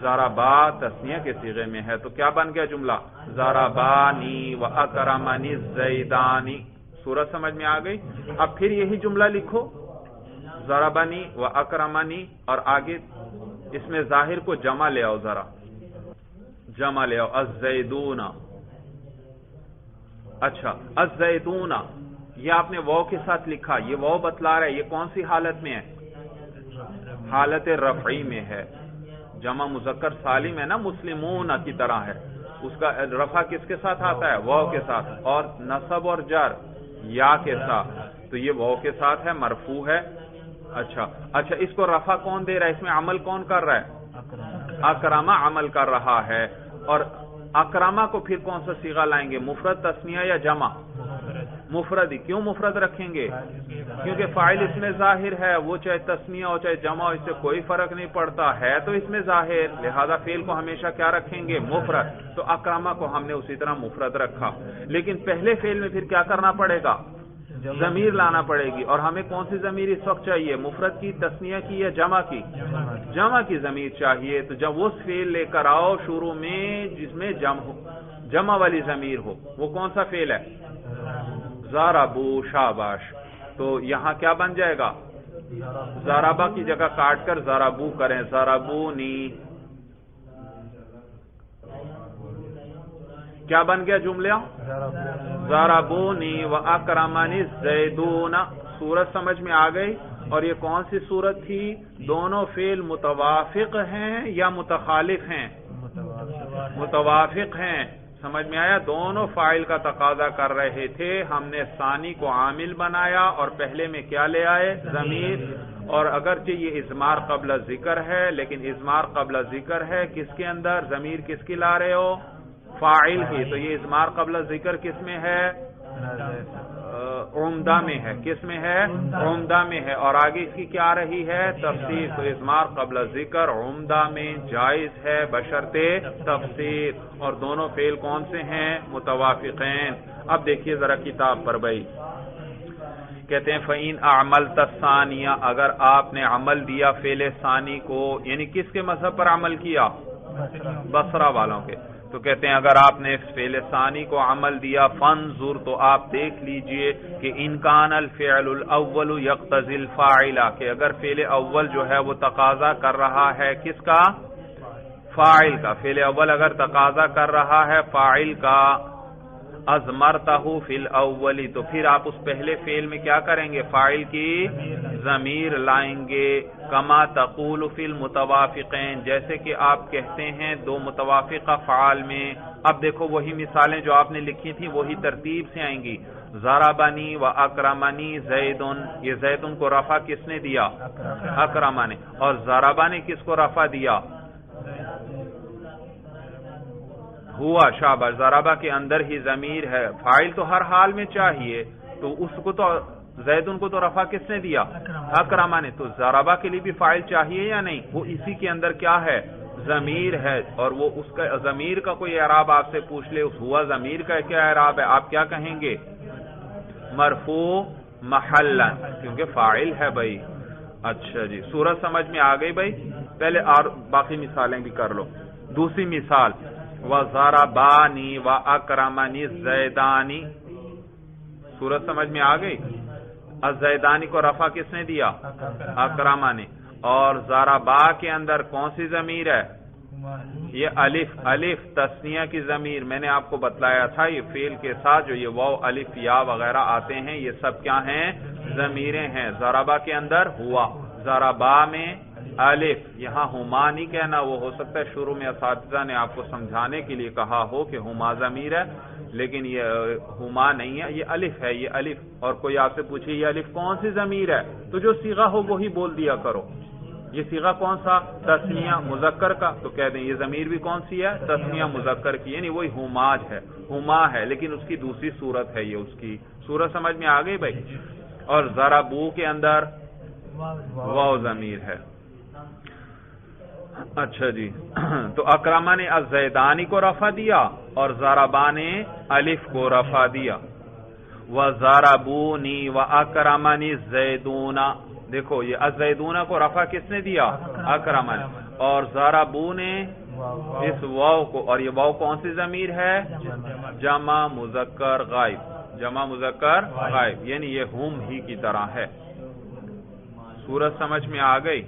ضربا، تثنیہ کے صیغے میں ہے۔ تو کیا بن گیا جملہ؟ ضربانی و اکرمنی الزیدانی۔ صورت سمجھ میں آ گئی؟ اب پھر یہی جملہ لکھو، ضربنی و اکرمنی، اور آگے اس میں ظاہر کو جمع لے آؤ، ذرا جمع لے آؤ، الزیدون۔ اچھا، الزیدون یہ آپ نے واو کے ساتھ لکھا، یہ واو بتلا رہا ہے یہ کون سی حالت میں ہے؟ حالت رفعی میں ہے۔ جمع مذکر سالم ہے نا، مسلمون کی طرح ہے، اس کا رفع کس کے ساتھ آتا ہے؟ واو کے ساتھ، اور نصب اور جر یا کے ساتھ، تو یہ واو کے ساتھ ہے، مرفوع ہے۔ اچھا، اس کو رفع کون دے رہا ہے؟ اس میں عمل کون کر رہا ہے؟ اکرمہ عمل کر رہا ہے، اور اکرمہ کو پھر کون سا صیغہ لائیں گے؟ مفرد، تثنیہ یا جمع؟ مفرد ہی۔ کیوں مفرد رکھیں گے؟ کیونکہ فاعل اس میں ظاہر ہے، وہ چاہے تثنیہ ہو چاہے جمع ہو، اس سے کوئی فرق نہیں پڑتا ہے، تو اس میں ظاہر، لہذا فعل کو ہمیشہ کیا رکھیں گے؟ مفرد۔ تو اکرمہ کو ہم نے اسی طرح مفرد رکھا، لیکن پہلے فعل میں پھر کیا کرنا پڑے گا؟ ضمیر لانا پڑے گی، اور ہمیں کون سی ضمیر اس وقت چاہیے؟ مفرد کی، تثنیہ کی یا جمع کی؟ جمع کی ضمیر چاہیے۔ تو جب وہ فعل لے کر آؤ شروع میں جس میں جمع والی ضمیر ہو، وہ کون سا فعل ہے؟ ضربو، شاباش۔ تو یہاں کیا بن جائے گا؟ ضربہ کی جگہ کاٹ کر ضربو کریں، ضربونی۔ کیا بن گیا جملہ؟ ضربونی و اکرمنی الزیدون۔ صورت سمجھ میں آ گئی؟ اور یہ کون سی صورت تھی؟ دونوں فعل متوافق ہیں یا متخالف ہیں؟ متوافق ہیں۔ سمجھ میں آیا؟ دونوں فاعل کا تقاضا کر رہے تھے، ہم نے ثانی کو عامل بنایا اور پہلے میں کیا لے آئے؟ ضمیر۔ اور اگرچہ یہ اضمار قبل ذکر ہے، لیکن اضمار قبل ذکر ہے کس کے اندر؟ ضمیر کس کی لا رہے ہو؟ فاعل کی۔ تو یہ اضمار قبل ذکر کس میں ہے؟ عمدہ میں ہے۔ کس میں ہے؟ عمدہ میں ہے، اور آگے اس کی کیا رہی ہے؟ تفسیر۔ تو اضمار قبل ذکر عمدہ میں جائز ہے بشرط تفسیر، اور دونوں فعل کون سے ہیں؟ متوافقین۔ اب دیکھیے ذرا کتاب پر بھائی، کہتے ہیں فَإِنْ أَعْمَلْتَ الثَّانِيَةَ، اگر آپ نے عمل دیا فعل ثانی کو، یعنی کس کے مذہب پر عمل کیا؟ بصرہ والوں کے۔ تو کہتے ہیں اگر آپ نے فعل ثانی کو عمل دیا، فانظر، تو آپ دیکھ لیجئے کہ ان کان الفعل الاول یقتضی الفاعل، کہ اگر فعل اول جو ہے وہ تقاضا کر رہا ہے کس کا؟ فاعل کا۔ فعل اول اگر تقاضا کر رہا ہے فاعل کا، ازمرتہ فی الاول، تو پھر آپ اس پہلے فعل میں کیا کریں گے؟ فاعل کی ضمیر لائیں گے، کما تقول فی المتوافقین، جیسے کہ آپ کہتے ہیں دو متوافق افعال میں۔ اب دیکھو وہی مثالیں جو آپ نے لکھی تھیں وہی ترتیب سے آئیں گی۔ ضربنی و اکرمنی زیدن، یہ زیدن کو رفع کس نے دیا؟ اکرمہ نے۔ اور ضربہ نے کس کو رفع دیا؟ ہوا، شاباش۔ ضربہ کے اندر ہی ضمیر ہے، فاعل تو ہر حال میں چاہیے، تو اس کو تو زیدن کو تو رفع کس نے دیا؟ اکرمہ نے۔ تو ضربہ کے لیے بھی فاعل چاہیے یا نہیں؟ وہ اسی کے اندر کیا ہے؟ ضمیر ہے، اور وہ اس کا ضمیر کا کوئی اعراب آپ سے پوچھ لے، اس ہوا ضمیر کا کیا اعراب ہے، آپ کیا کہیں گے؟ مرفوع محلا، کیونکہ فاعل ہے بھائی۔ اچھا جی، صورت سمجھ میں آ گئی بھائی؟ پہلے اور باقی مثالیں بھی کر لو۔ دوسری مثال، وَضَرَبَانِي وَأَكْرَمَنِي الزَّيْدَانِ، صورت سمجھ میں آ گئی؟ الزیدانی کو رفع کس نے دیا؟ اکرمہ نے۔ اور ضربا کے اندر کون سی ضمیر ہے؟ یہ الف تثنیہ کی ضمیر، میں نے آپ کو بتلایا تھا یہ فعل کے ساتھ جو یہ واو الف یا وغیرہ آتے ہیں یہ سب کیا ہیں؟ ضمیریں ہیں۔ ضربا کے اندر ہوا، ضربا میں الف، یہاں ہما نہیں کہنا، وہ ہو سکتا ہے شروع میں اساتذہ نے آپ کو سمجھانے کے لیے کہا ہو کہ ہما ضمیر ہے، لیکن یہ ہما نہیں ہے، یہ الف ہے، یہ الف. اور کوئی آپ سے پوچھے یہ الف کون سی ضمیر ہے تو جو صیغہ ہو وہی بول دیا کرو. یہ صیغہ کون سا؟ تسنیہ مذکر کا، تو کہہ دیں یہ ضمیر بھی کون سی ہے؟ تسنیہ مذکر کی، یعنی وہی ہماج ہے، ہما ہے، لیکن اس کی دوسری صورت ہے. یہ اس کی صورت سمجھ میں آ گئی بھائی. اور ضربو کے اندر واو ضمیر ہے. اچھا جی، تو اکرما نے الزیدانی کو رفع دیا اور ضربا نے الف کو رفع دیا. وَضَرَبُونِي وَأَكْرَمَنِي الزَّيْدُونَ، دیکھو یہ الزیدون کو رفع کس نے دیا؟ اکرما نے. اور ضربو نے اس واو کو، اور یہ واو کون سی ضمیر ہے؟ جمع مذکر غائب، جمع مذکر غائب، یعنی یہ ہم ہی کی طرح ہے. صورت سمجھ میں آ گئی؟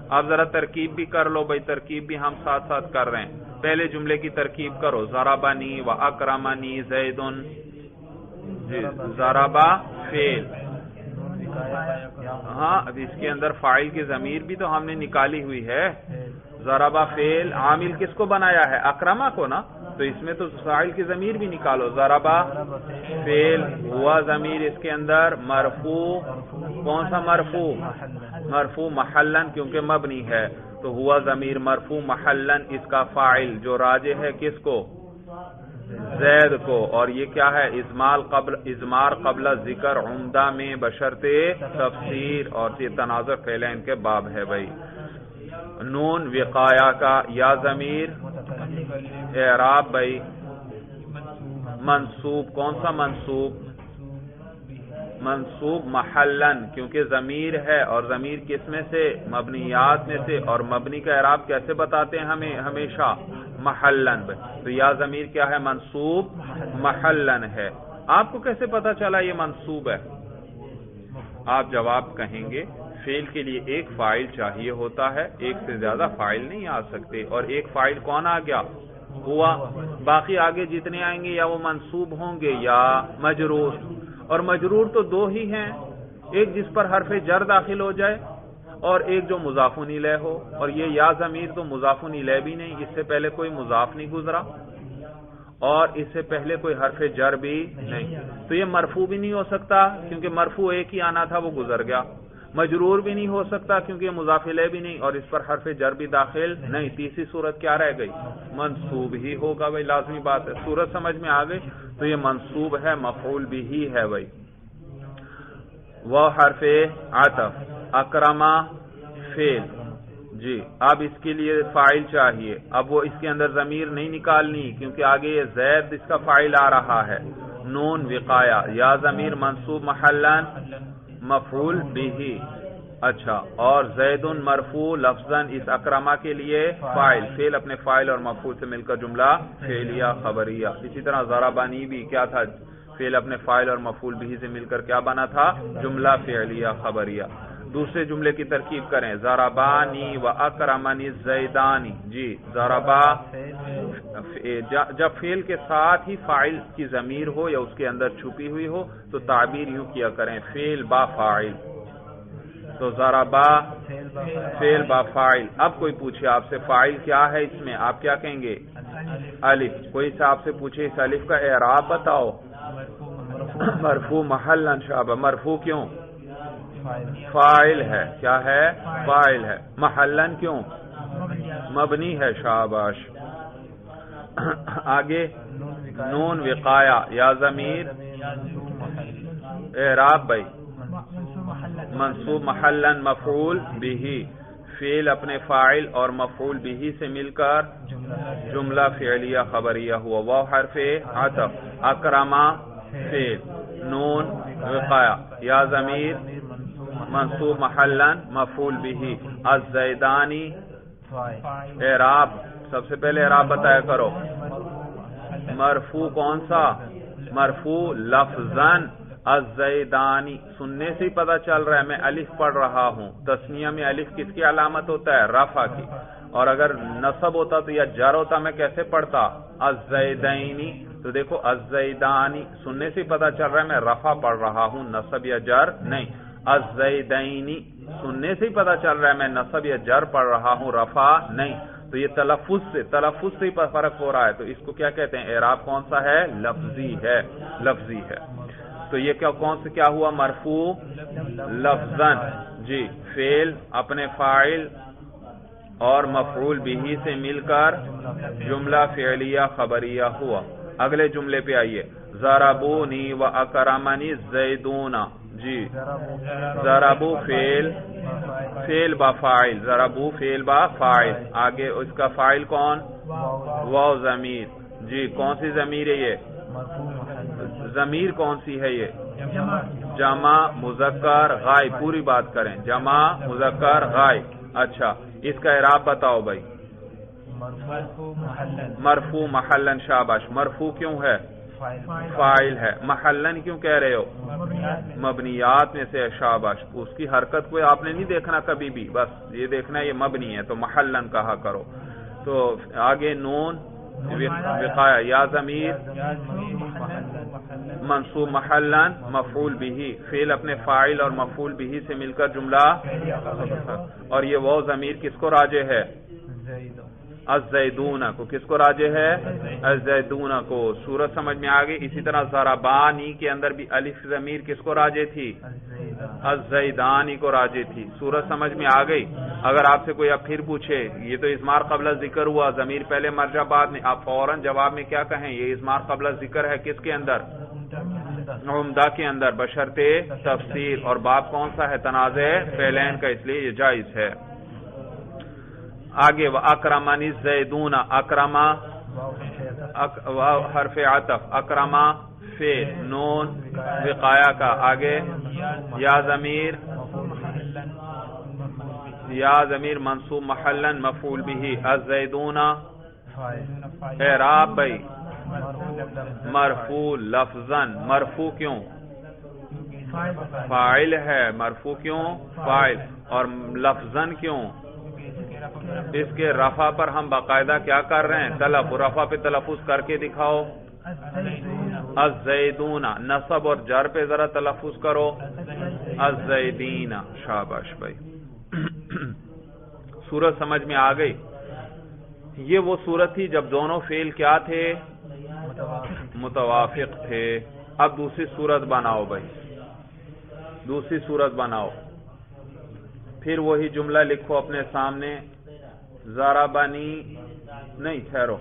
اب ذرا ترکیب بھی کر لو بھائی، ترکیب بھی ہم ساتھ ساتھ کر رہے ہیں. پہلے جملے کی ترکیب کرو، ضربنی و اکرمنی زیدن. ضربا فعل، ہاں اب اس کے اندر فاعل کی ضمیر بھی تو ہم نے نکالی ہوئی ہے. ضربا فعل، عامل کس کو بنایا ہے؟ اکرما کو نا، تو اس میں تو فاعل کی ضمیر بھی نکالو. ضربا فعل، ہوا ضمیر اس کے اندر مرفوع، کون سا مرفوع؟ مرفوع محلن، کیونکہ مبنی ہے تو ہوا ضمیر مرفوع محلن، اس کا فاعل جو راجح ہے کس کو؟ زید کو. اور یہ کیا ہے؟ ازمار قبل ذکر عمدہ میں بشرط تفسیر، اور یہ تنازع فعلین کے باب ہے بھائی. نون وقایا کا یا ضمیر اعراب بھائی منصوب، کون سا منصوب؟ منصوب محلن، کیونکہ ضمیر ہے اور ضمیر کس میں سے؟ مبنیات میں سے. اور مبنی کا اعراب کیسے بتاتے ہیں ہمیں؟ ہمیشہ محلن. تو یا ضمیر کیا ہے؟ منصوب محلن ہے. آپ کو کیسے پتا چلا یہ منصوب ہے؟ آپ جواب کہیں گے فعل کے لیے ایک فاعل چاہیے ہوتا ہے، ایک سے زیادہ فاعل نہیں آ سکتے، اور ایک فاعل کون آ گیا؟ ہوا. باقی آگے جتنے آئیں گے یا وہ منصوب ہوں گے یا مجرور. اور مجرور تو دو ہی ہیں، ایک جس پر حرف جر داخل ہو جائے اور ایک جو مضاف الیہ ہو. اور یہ یا ضمیر تو مضاف الیہ بھی نہیں، اس سے پہلے کوئی مضاف نہیں گزرا اور اس سے پہلے کوئی حرف جر بھی نہیں، تو یہ مرفوع بھی نہیں ہو سکتا کیونکہ مرفوع ایک ہی آنا تھا وہ گزر گیا. مجرور بھی نہیں ہو سکتا کیونکہ یہ مضاف الیہ بھی نہیں اور اس پر حرف جر بھی داخل نہیں. تیسری صورت کیا رہ گئی؟ منصوب ہی ہوگا بھائی، لازمی بات ہے. صورت سمجھ میں آ گئی؟ تو یہ منصوب ہے، مفعول بھی ہے بھائی. وہ حرف عطف، اکرما فعل. جی اب اس کے لیے فاعل چاہیے. اب وہ اس کے اندر ضمیر نہیں نکالنی کیونکہ آگے یہ زید اس کا فاعل آ رہا ہے. نون وقایا یا ضمیر منصوب محلن مفعول بھی. اچھا، اور زید مرفوع لفظاً اس اکرما کے لیے فاعل. فعل اپنے فاعل اور مفعول سے مل کر جملہ فعلیہ خبریہ. اسی طرح ضربانی بھی کیا تھا؟ فعل اپنے فاعل اور مفعول بھی سے مل کر کیا بنا تھا؟ جملہ فعلیہ خبریہ. دوسرے جملے کی ترکیب کریں، ضربانی و اکرمنی الزیدانی. جی ضربا، جب فعل کے ساتھ ہی فاعل کی ضمیر ہو یا اس کے اندر چھپی ہوئی ہو تو تعبیر یوں کیا کریں، فعل با فاعل. تو ضربا فعل با فاعل. اب کوئی پوچھے آپ سے فاعل کیا ہے اس میں، آپ کیا کہیں گے؟ الف. کوئی سے آپ سے پوچھے اس الف کا اعراب بتاؤ، مرفوع محلن. شابہ. مرفوع کیوں؟ فاعل ہے. کیا ہے؟ فاعل ہے. محلن کیوں؟ مبنی ہے. شاباش. آگے نون وقایا یا ضمیر اعراب بھائی منصوب محلن مفعول بھی. فعل اپنے فاعل اور مفعول بھی سے مل کر جملہ فعلیہ خبریہ ہوا. وہ حرف عطف، اکرما فعل، نون وقایا یا ضمیر منصوب محلن مفعول بھی. الزیدانی اعراب. سب سے پہلے اعراب بتایا کرو. مرفوع کون سا؟ مرفوع لفظاً الزیدانی. سننے سے ہی پتا چل رہا ہے میں الف پڑھ رہا ہوں. تسنیہ میں الف کس کی علامت ہوتا ہے؟ رفع کی. اور اگر نصب ہوتا تو یا جر ہوتا میں کیسے پڑھتا؟ الزیدینی. تو دیکھو الزیدانی سننے سے ہی پتا چل رہا ہے میں رفع پڑھ رہا ہوں، نصب یا جر نہیں. الزیدینی، سننے سے ہی پتا چل رہا ہے میں نصب یا جر پڑھ رہا ہوں، رفع نہیں، تو یہ تلفظ سے ہی فرق ہو رہا ہے، تو اس کو کیا کہتے ہیں؟ اعراب کون سا ہے؟ لفظی ہے، لفظی ہے۔ تو یہ کیا ہوا؟ مرفوع لفظاً، جی، فعل اپنے فاعل اور مفعول بہ سے مل کر جملہ فعلیہ خبریہ ہوا۔ اگلے جملے پہ آئیے، ضربونی و اکرمنی الزیدون، جی، ضربو فعل با فاعل، ضربو فعل با فاعل، آگے اس کا فاعل کون؟ واو ضمیر، جی، کون سی ضمیر ہے یہ؟ ضمیر کون سی ہے یہ؟ جمع مذکر غائب، پوری بات کریں، جمع مذکر غائب۔ اچھا، اس کا اعراب بتاؤ بھائی۔ مرفوع محلن، شاباش، مرفوع کیوں ہے؟ فاعل ہے۔ محلن کیوں کہہ رہے ہو؟ مبنیات میں سے، شاباش، اس کی حرکت کو آپ نے نہیں دیکھنا کبھی بھی، بس یہ دیکھنا یہ مبنی ہے تو محلن کہا کرو۔ تو آگے نون وقایا، یا ضمیر منصوب محلن مفعول به، فعل اپنے فاعل اور مفعول به سے مل کر جملہ، اور یہ وہ ضمیر کس کو راجع ہے؟ الزیدون کو۔ کس کو راجع ہے؟ الزیدون کو۔ صورت سمجھ میں آگئی؟ اسی طرح ضربانی کے اندر بھی الف ضمیر کس کو راجع تھی؟ الزیدانی کو راجع تھی۔ صورت سمجھ میں آگئی؟ اگر آپ سے کوئی اب پھر پوچھے یہ تو اضمار قبل ذکر ہوا، ضمیر پہلے مرجع بعد میں، آپ فوراً جواب میں کیا کہیں؟ یہ اضمار قبل ذکر ہے کس کے اندر؟ عمدہ کے اندر، بشرط تفسیر، اور باب کون سا ہے؟ تنازع فعلین کا، اس لیے یہ جائز ہے۔ آگے وَأَكْرَمَنِ الزَّيْدُونَ، اکرما حرف عطف، اکرما فعل، نون وقایا کا، آگے یا ضمیر منصوب محلن مفعول به، الزیدون اعراب بھائی مرفوع لفظاً، مرفوع کیوں؟ فاعل ہے، مرفوع کیوں؟ فاعل، اور لفظاً کیوں؟ اس کے رفع پر ہم باقاعدہ کیا کر رہے ہیں؟ رفع پہ تلفظ کر کے دکھاؤ۔ الزیدون، نصب اور جر پہ ذرا تلفظ کرو، الزیدین، شاباش بھائی۔ صورت سمجھ میں آ گئی؟ یہ وہ صورت تھی جب دونوں فعل کیا تھے؟ متوافق تھے۔ اب دوسری صورت بناؤ بھائی، دوسری صورت بناؤ، پھر وہی جملہ لکھو اپنے سامنے، ضربنی نہیں، ٹھہرو،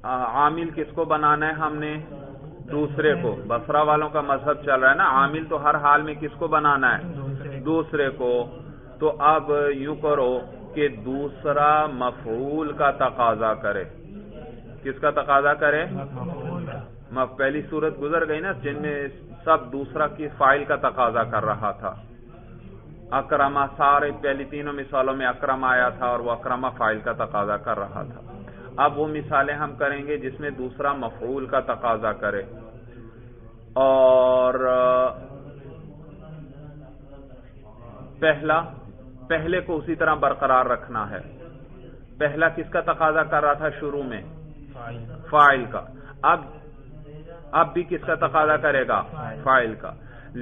عامل کس کو بنانا ہے ہم نے؟ دوسرے کو۔ بصرہ والوں کا مذہب چل رہا ہے نا، عامل تو ہر حال میں کس کو بنانا ہے؟ دوسرے کو۔ تو اب یوں کرو کہ دوسرا مفعول کا تقاضا کرے۔ کس کا تقاضا کرے؟ پہلی صورت گزر گئی نا جن میں سب دوسرا کی فاعل کا تقاضا کر رہا تھا۔ اکرما، سارے پہلی تینوں مثالوں میں اکرم آیا تھا اور وہ اکرما فاعل کا تقاضا کر رہا تھا۔ اب وہ مثالیں ہم کریں گے جس میں دوسرا مفعول کا تقاضا کرے، اور پہلے کو اسی طرح برقرار رکھنا ہے۔ پہلا کس کا تقاضا کر رہا تھا شروع میں؟ فاعل کا۔ اب بھی کس کا تقاضا کرے گا؟ فاعل کا۔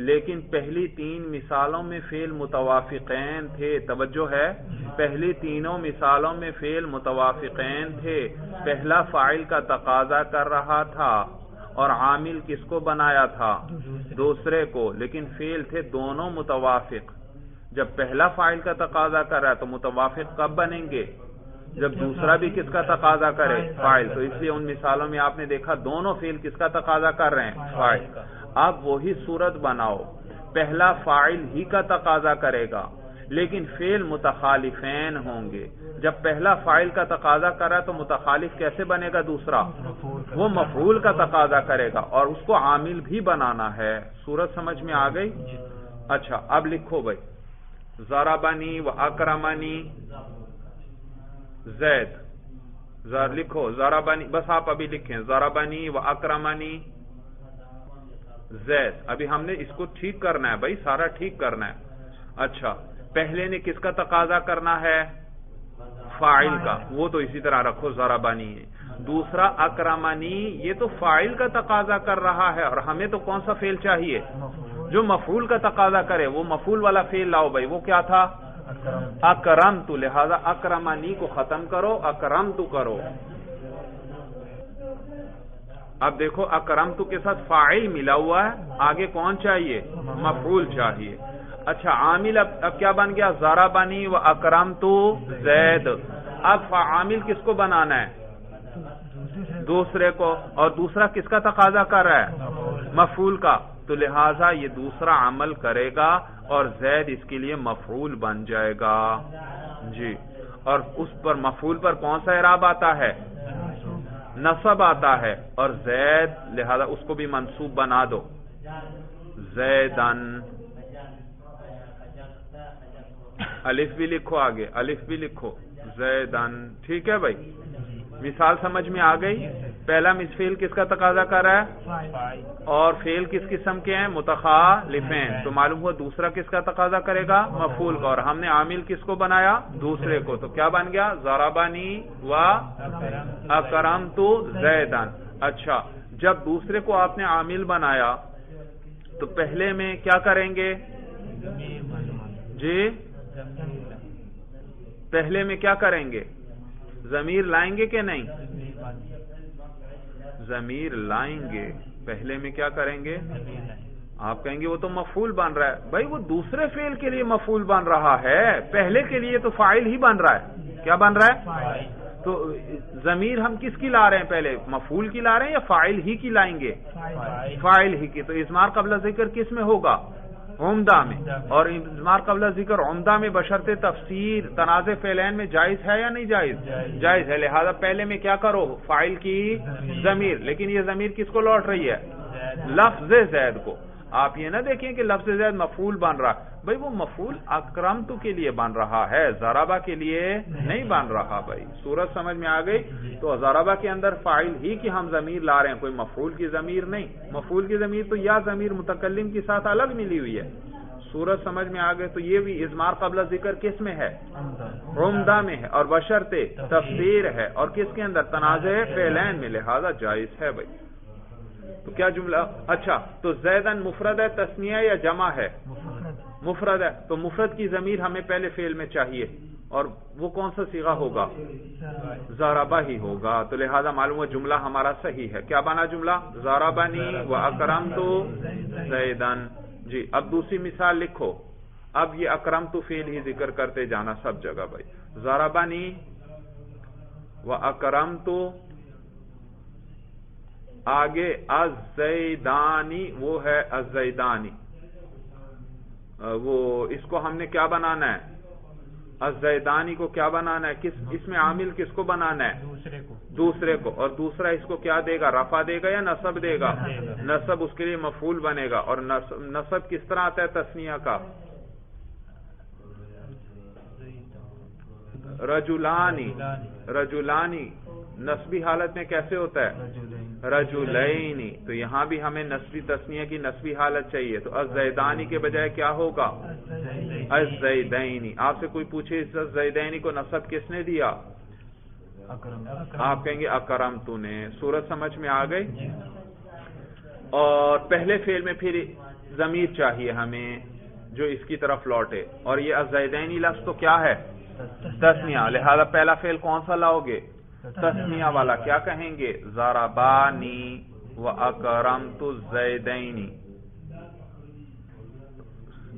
لیکن پہلی تین مثالوں میں فعل متوافقین تھے، توجہ ہے، پہلی تینوں مثالوں میں فعل متوافقین تھے۔ پہلا فاعل کا تقاضا کر رہا تھا اور عامل کس کو بنایا تھا؟ دوسرے کو، لیکن فعل تھے دونوں متوافق۔ جب پہلا فاعل کا تقاضا کر رہا ہے تو متوافق کب بنیں گے؟ جب دوسرا بھی کس کا تقاضا کرے؟ فاعل۔ تو اس لیے ان مثالوں میں آپ نے دیکھا دونوں فعل کس کا تقاضا کر رہے ہیں؟ فاعل۔ اب وہی صورت بناؤ، پہلا فاعل ہی کا تقاضا کرے گا لیکن فعل متخالفین ہوں گے۔ جب پہلا فاعل کا تقاضا کر رہا ہے تو متخالف کیسے بنے گا؟ دوسرا وہ مفعول کا تقاضا کرے گا اور اس کو عامل بھی بنانا ہے۔ صورت سمجھ میں آ گئی؟ اچھا، اب لکھو بھائی، ضربنی و اکرمنی زید، لکھو ضربنی، بس آپ ابھی لکھیں ضربنی و اکرمنی زید۔ ابھی ہم نے اس کو ٹھیک کرنا ہے بھائی، سارا ٹھیک کرنا ہے۔ اچھا، پہلے نے کس کا تقاضا کرنا ہے؟ فاعل کا، وہ تو اسی طرح رکھو ضربنی ہے۔ دوسرا اکرمنی، یہ تو فاعل کا تقاضا کر رہا ہے اور ہمیں تو کون سا فعل چاہیے؟ جو مفعول کا تقاضا کرے وہ مفعول والا فعل لاؤ بھائی. وہ کیا تھا؟ اکرمت. لہذا اکرمنی کو ختم کرو، اکرمت کرو. اب دیکھو اکرمت کے ساتھ فاعل ملا ہوا ہے، آگے کون چاہیے؟ مفعول چاہیے. اچھا عامل اب کیا بن گیا؟ ضربنی و اکرمت زید. اب عامل کس کو بنانا ہے؟ دوسرے کو. اور دوسرا کس کا تقاضا کر رہا ہے؟ مفعول کا. تو لہٰذا یہ دوسرا عمل کرے گا اور زید اس کے لیے مفعول بن جائے گا. جی. اور اس پر مفعول پر کون سا اعراب آتا ہے؟ نصب آتا ہے. اور زید لہذا اس کو بھی منصوب بنا دو. زیدن. الف بھی لکھو آگے، الف بھی لکھو. زیدن. ٹھیک ہے بھائی. مثال سمجھ میں آ گئی؟ پہلا فعل کس کا تقاضا کر رہا ہے اور فعل کس قسم کے ہیں؟ متخالفین. تو معلوم ہوا دوسرا کس کا تقاضا کرے گا؟ مفعول کا. اور ہم نے عامل کس کو بنایا؟ دوسرے کو. تو کیا بن گیا؟ ضربنی و اکرمت زیدن. اچھا جب دوسرے کو آپ نے عامل بنایا تو پہلے میں کیا کریں گے؟ جی پہلے میں کیا کریں گے؟ ضمیر لائیں گے کہ نہیں؟ ضمیر لائیں گے. پہلے میں کیا کریں گے؟ آپ کہیں گے وہ تو مفعول بن رہا ہے. بھائی وہ دوسرے فعل کے لیے مفعول بن رہا ہے، پہلے کے لیے تو فاعل ہی بن رہا ہے. کیا بن رہا ہے؟ تو ضمیر ہم کس کی لا رہے ہیں؟ پہلے مفعول کی لا رہے ہیں یا فاعل ہی کی لائیں گے؟ فاعل ہی کی. تو اضمار قبل ذکر کس میں ہوگا؟ عمدہ میں. اور اضمار قبل ذکر عمدہ میں بشرط تفسیر تنازع فعلین میں جائز ہے یا نہیں جائز؟ جائز ہے. لہذا پہلے میں کیا کرو؟ فاعل کی ضمیر. لیکن یہ ضمیر کس کو لوٹ رہی ہے؟ لفظ زید کو. آپ یہ نہ دیکھیں کہ لفظ زید مفعول بن رہا. بھائی وہ مفعول اکرمت کے لیے بن رہا ہے، ضربہ کے لیے نہیں بن رہا. بھائی صورت سمجھ میں آ گئی؟ تو ضربہ کے اندر فاعل ہی کی ہم ضمیر لا رہے ہیں، کوئی مفعول کی ضمیر نہیں. مفعول کی ضمیر تو یا ضمیر متکلم کے ساتھ الگ ملی ہوئی ہے. صورت سمجھ میں آ گئی؟ تو یہ بھی اضمار قبل ذکر کس میں ہے؟ عمدہ میں ہے. اور بشرط تفسیر ہے. اور کس کے اندر؟ تنازع فعلین میں. لہذا جائز ہے. بھائی تو کیا جملہ؟ اچھا تو زیدن مفرد ہے، تثنیہ یا جمع ہے؟ مفرد ہے. تو مفرد کی ضمیر ہمیں پہلے فعل میں چاہیے، اور وہ کون سا صیغہ ہوگا؟ ضربہ ہی ہوگا. تو لہذا معلوم ہے جملہ ہمارا صحیح ہے. کیا بنا جملہ؟ ضربنی و اکرمت زیدن. جی اب دوسری مثال لکھو. اب یہ اکرمت فعل ہی ذکر کرتے جانا سب جگہ. بھائی ضربنی و اکرمت، آگے الزیدانی، وہ ہے الزیدانی. وہ اس کو ہم نے کیا بنانا ہے؟ الزیدانی کو کیا بنانا ہے؟ اس میں عامل کس کو بنانا ہے؟ دوسرے کو. اور دوسرا اس کو کیا دے گا؟ رفع دے گا یا نصب دے گا؟ نصب. اس کے لیے مفعول بنے گا. اور نصب کس طرح آتا ہے تثنیہ کا؟ رجلانی. رجلانی نسبی حالت میں کیسے ہوتا ہے؟ رجلینی. تو یہاں بھی ہمیں نسبی تثنیہ کی نسبی حالت چاہیے. تو الزیدانی کے بجائے کیا ہوگا؟ الزیدینی. آپ سے کوئی پوچھے اس الزیدینی کو نصب کس نے دیا؟ آپ کہیں گے اکرمت نے. صورت سمجھ میں آ گئی؟ اور پہلے فعل میں پھر ضمیر چاہیے ہمیں جو اس کی طرف لوٹے. اور یہ الزیدینی لفظ تو کیا ہے؟ تثنیہ. لہذا پہلا فعل کون سا لاؤ گے؟ تثنیہ والا. کیا کہیں گے؟ ضربانی و اکرمت الزیدینی.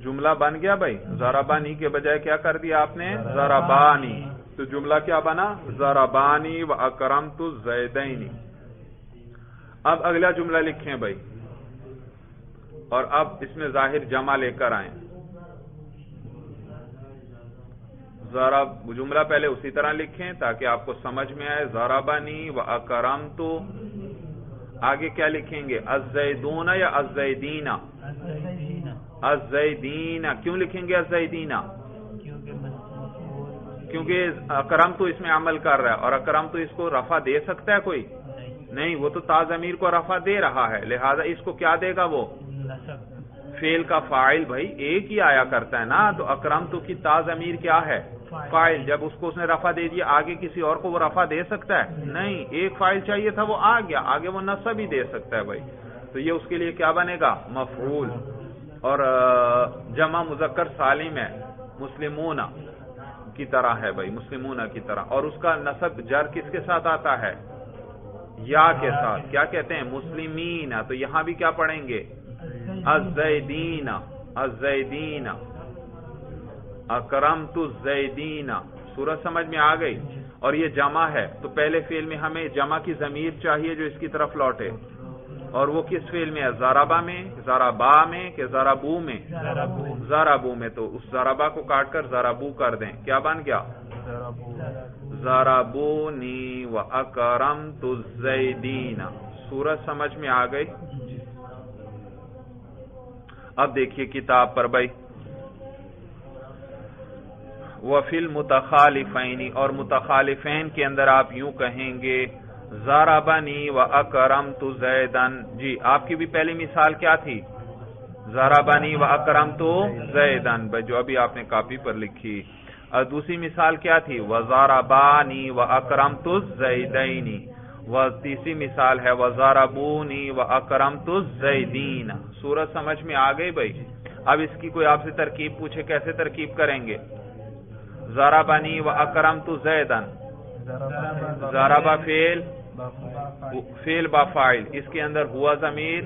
جملہ بن گیا بھائی. ضربانی کے بجائے کیا کر دیا آپ نے؟ ضربانی. تو جملہ کیا بنا؟ ضربانی و اکرمت الزیدینی. اب اگلا جملہ لکھیں بھائی، اور اب اس میں ظاہر جمع لے کر آئیں. ضرب جملہ پہلے اسی طرح لکھیں تاکہ آپ کو سمجھ میں آئے. ضربنی و اکرمت. آگے کیا لکھیں گے؟ الزیدون یا الزیدین؟ الزیدین. کیوں لکھیں گے الزیدین؟ کیونکہ اکرمت اس میں عمل کر رہا ہے. اور اکرمت اس کو رفع دے سکتا ہے کوئی؟ نہیں. وہ تو تا ضمیر کو رفع دے رہا ہے. لہذا اس کو کیا دے گا؟ وہ فعل کا فاعل بھائی ایک ہی آیا کرتا ہے نا. تو اکرمت کی تا ضمیر کیا ہے؟ فاعل. جب اس کو اس نے رفع دے دیا آگے کسی اور کو وہ رفع دے سکتا ہے؟ نہیں. ایک فاعل چاہیے تھا، وہ آ گیا. آگے وہ نصب ہی دے سکتا ہے بھائی. تو یہ اس کے لیے کیا بنے گا؟ مفعول. اور جمع مذکر سالم ہے مسلمون کی طرح ہے بھائی، مسلمون کی طرح، اور اس کا نصب جر کس کے ساتھ آتا ہے؟ یا کے ساتھ. کیا کہتے ہیں؟ مسلمین. تو یہاں بھی کیا پڑھیں گے؟ الزیدین. الزیدین. اکرمت الزیدین. سورج سمجھ میں آ گئی؟ اور یہ جمع ہے تو پہلے فعل میں ہمیں جمع کی ضمیر چاہیے جو اس کی طرف لوٹے، اور وہ کس فعل میں ہے؟ ضربہ میں، ضربا میں کہ ضربو میں؟ ضربو میں. تو اس ضربا کو کاٹ کر ضربو کر دیں. کیا بن گیا؟ ضربونی و اکرمت الزیدین. سورج سمجھ میں آ گئی؟ اب دیکھیے کتاب پر بھائی، وفی المتخالفین، اور متخالفین کے اندر آپ یوں کہیں گے ضربنی و اکرمت زیدن. جی آپ کی بھی پہلی مثال کیا تھی؟ ضربنی و اکرمت زیدن، جو ابھی آپ نے کاپی پر لکھی. اور دوسری مثال کیا تھی؟ وضربانی و اکرمت الزیدین. و تیسری مثال ہے وضربونی و اکرمت الزیدین. سورج سمجھ میں آ گئی بھائی؟ اب اس کی کوئی آپ سے ترکیب پوچھے کیسے ترکیب کریں گے؟ ضربنی و اکرمت زیدن. ضربہ فعل با فاعل، اس کے اندر ہوا ضمیر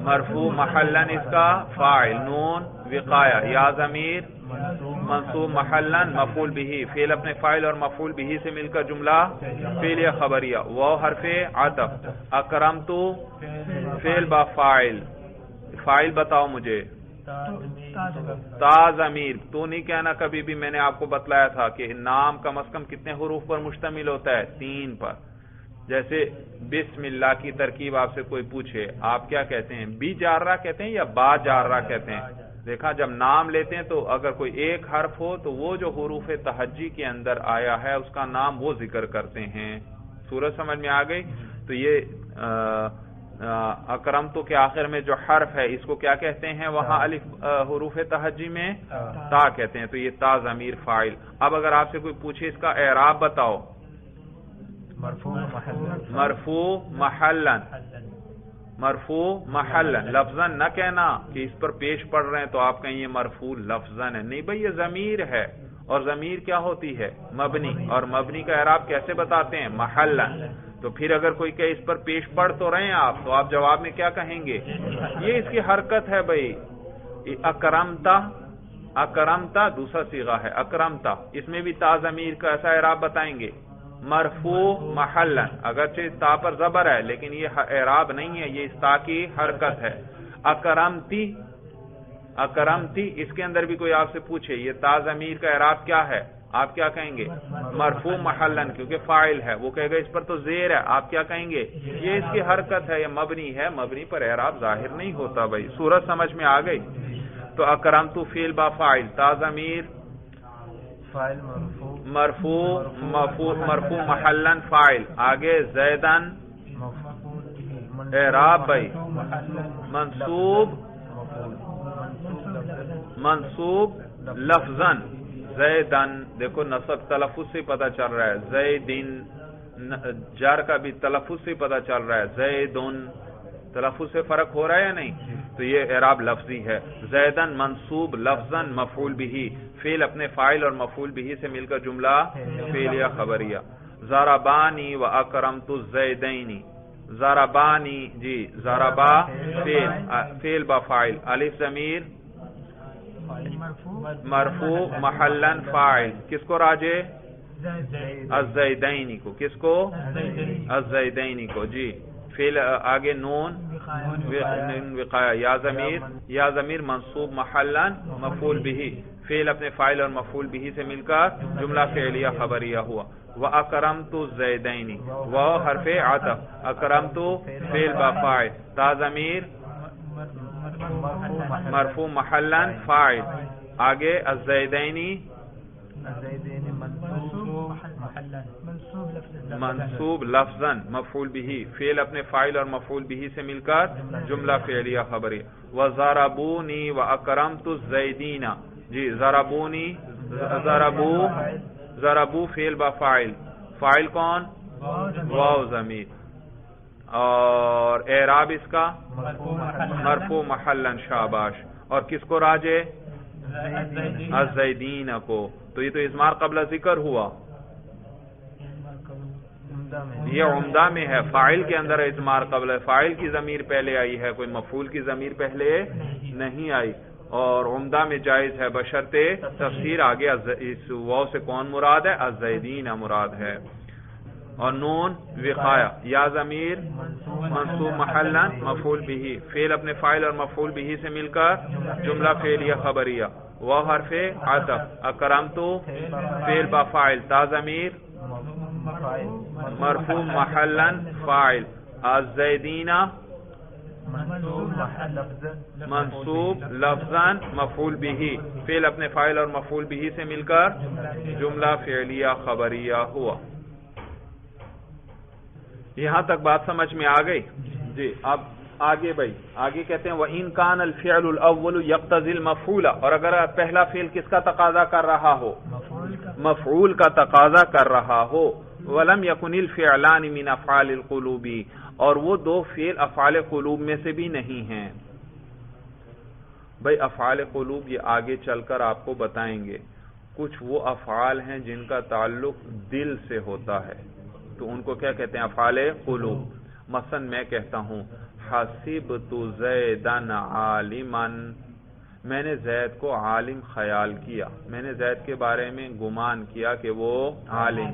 مرفوع محلن اس کا فاعل، نون وقایا، یا ضمیر منصوب محلن مفعول به، فعل اپنے فاعل اور مفعول به سے مل کر جملہ فعلیہ خبریہ، واو حرف عطف، اکرمت فعل با فاعل. فاعل بتاؤ مجھے. تا ضمیر. تو نہیں کہنا کبھی بھی، میں نے آپ کو بتلایا تھا کہ نام کم از کم کتنے حروف پر مشتمل ہوتا ہے؟ 3 پر. جیسے بسم اللہ کی ترکیب آپ سے کوئی پوچھے، آپ کیا کہتے ہیں؟ بی جارہ کہتے ہیں یا با جارہ کہتے ہیں؟ دیکھا جب نام لیتے ہیں تو اگر کوئی ایک حرف ہو تو وہ جو حروف تہجی کے اندر آیا ہے اس کا نام وہ ذکر کرتے ہیں. سورج سمجھ میں آ گئی؟ تو یہ اکرمتو کے آخر میں جو حرف ہے اس کو کیا کہتے ہیں؟ وہاں الف حروف تہجی میں تا کہتے ہیں. تو یہ تا ضمیر فاعل. اب اگر آپ سے کوئی پوچھے اس کا اعراب بتاؤ. مرفوع محلن. مرفوع محلن لفظاً نہ کہنا کہ اس پر پیش پڑ رہے ہیں تو آپ کہیں یہ مرفوع لفظاً ہے. نہیں بھئی، یہ ضمیر ہے، اور ضمیر کیا ہوتی ہے؟ مبنی. اور مبنی کا اعراب کیسے بتاتے ہیں؟ محلن. تو پھر اگر کوئی کہ اس پر پیش پڑ تو رہے ہیں آپ، تو آپ جواب میں کیا کہیں گے؟ یہ اس کی حرکت ہے بھئی. اکرمتا. اکرمتا دوسرا صیغہ ہے اکرمتا، اس میں بھی تا ضمیر کا ایسا اعراب بتائیں گے مرفوع محلن. اگرچہ تا پر زبر ہے لیکن یہ اعراب نہیں ہے، یہ اس تا کی حرکت ہے. اکرمتی. اکرمتی اس کے اندر بھی کوئی آپ سے پوچھے یہ تا ضمیر کا اعراب کیا ہے، آپ کیا کہیں گے؟ مرفوع محلن، کیونکہ فاعل ہے. وہ کہے گا اس پر تو زیر ہے، آپ کیا کہیں گے؟ یہ اس کی حرکت ہے، یہ مبنی ہے، مبنی پر اعراب ظاہر نہیں ہوتا بھائی. سورج سمجھ میں آ گئی؟ تو اکرمتو فعل با فاعل، تا ضمیر مرفوع مرفوع محلن فاعل. آگے زیدن اعراب بھائی منصوب لفظاً. زیدن دیکھو نصب تلفظ سے پتہ چل رہا ہے، زیدن جار کا بھی تلفظ سے پتہ چل رہا ہے، زیدن تلفظ سے فرق ہو رہا ہے یا نہیں؟ تو یہ اعراب لفظی ہے. زیدن منصوب لفظاً مفعول به، فعل اپنے فاعل اور مفعول به سے مل کر جملہ فعلیہ خبریہ. ضربانی و اکرمت الزیدین. ضربانی جی ضربا فعل با فاعل، الف ضمیر مرفوع محلن فاعل. کس کو راجع؟ الزیدین کو. کس کو؟ الزیدین کو. جی فعل آگے نون وقایا، یا ضمیر منصوب محلن مفعول به، فعل اپنے فاعل اور مفعول به سے مل کر جملہ فعلیہ خبریہ ہوا. وَأَكْرَمْتُ الزَّيْدَيْنِ، واو حرف عطف، اکرمت فعل با فاعل، تا ضمیر مرفوع محلن فاعل. آگے الزیدینی منصوب لفظاً مفعول به، فعل اپنے فاعل اور مفعول به سے مل کر جملہ فعلیہ خبری. وَضَرَبُونِي وَأَكْرَمْتُ الزَّيْدِينَ. جی ضربونی ضربو فعل با فاعل، فاعل کون؟ واو ضمیر. اور اعراب اس کا مرفوع محلن، شاباش. اور کس کو راجع؟ الزیدین کو. تو یہ تو اضمار قبل ذکر ہوا، یہ عمدہ میں ہے. فاعل کے اندر اضمار قبل، فاعل کی ضمیر پہلے آئی ہے، کوئی مفعول کی ضمیر پہلے نہیں آئی. اور عمدہ میں جائز ہے بشرطِ تفسیر آگے اس واو سے کون مراد ہے؟ الزیدین مراد ہے. اور نون وقایا، یا ضمیر منصوب محلن مفعول به، فعل اپنے فاعل اور مفعول به سے مل کر جملہ فعلیہ خبریہ. وہ حرف عطف، اکرمت فعل با فاعل، تا ضمیر مرفوع محلن فاعل، الزیدین منصوب لفظاً مفعول به، فعل اپنے فاعل اور مفعول به سے مل کر جملہ فعلیہ خبریہ ہوا. یہاں تک بات سمجھ میں آ گئی جی. اب آگے بھائی آگے کہتے ہیں وَإِن كَانَ الْفِعْلُ الْأَوَّلُ يَقْتَضِي الْمَفْعُولَ، اور اگر پہلا فعل کس کا تقاضا کر رہا ہو؟ مفعول کا تقاضا کر رہا ہو. وَلَمْ يَكُنِ الْفِعْلَانِ مِنْ أَفْعَالِ الْقُلُوبِ، اور وہ دو فعل افعال قلوب میں سے بھی نہیں ہیں. بھائی افعال قلوب یہ آگے چل کر آپ کو بتائیں گے. کچھ وہ افعال ہیں جن کا تعلق دل سے ہوتا ہے، تو ان کو کیا کہتے ہیں؟ افعال قلوب. مثلا میں کہتا ہوں حسبت زیدن عالما، میں نے زید کو عالم خیال کیا، میں نے زید کے بارے میں گمان کیا کہ وہ عالم.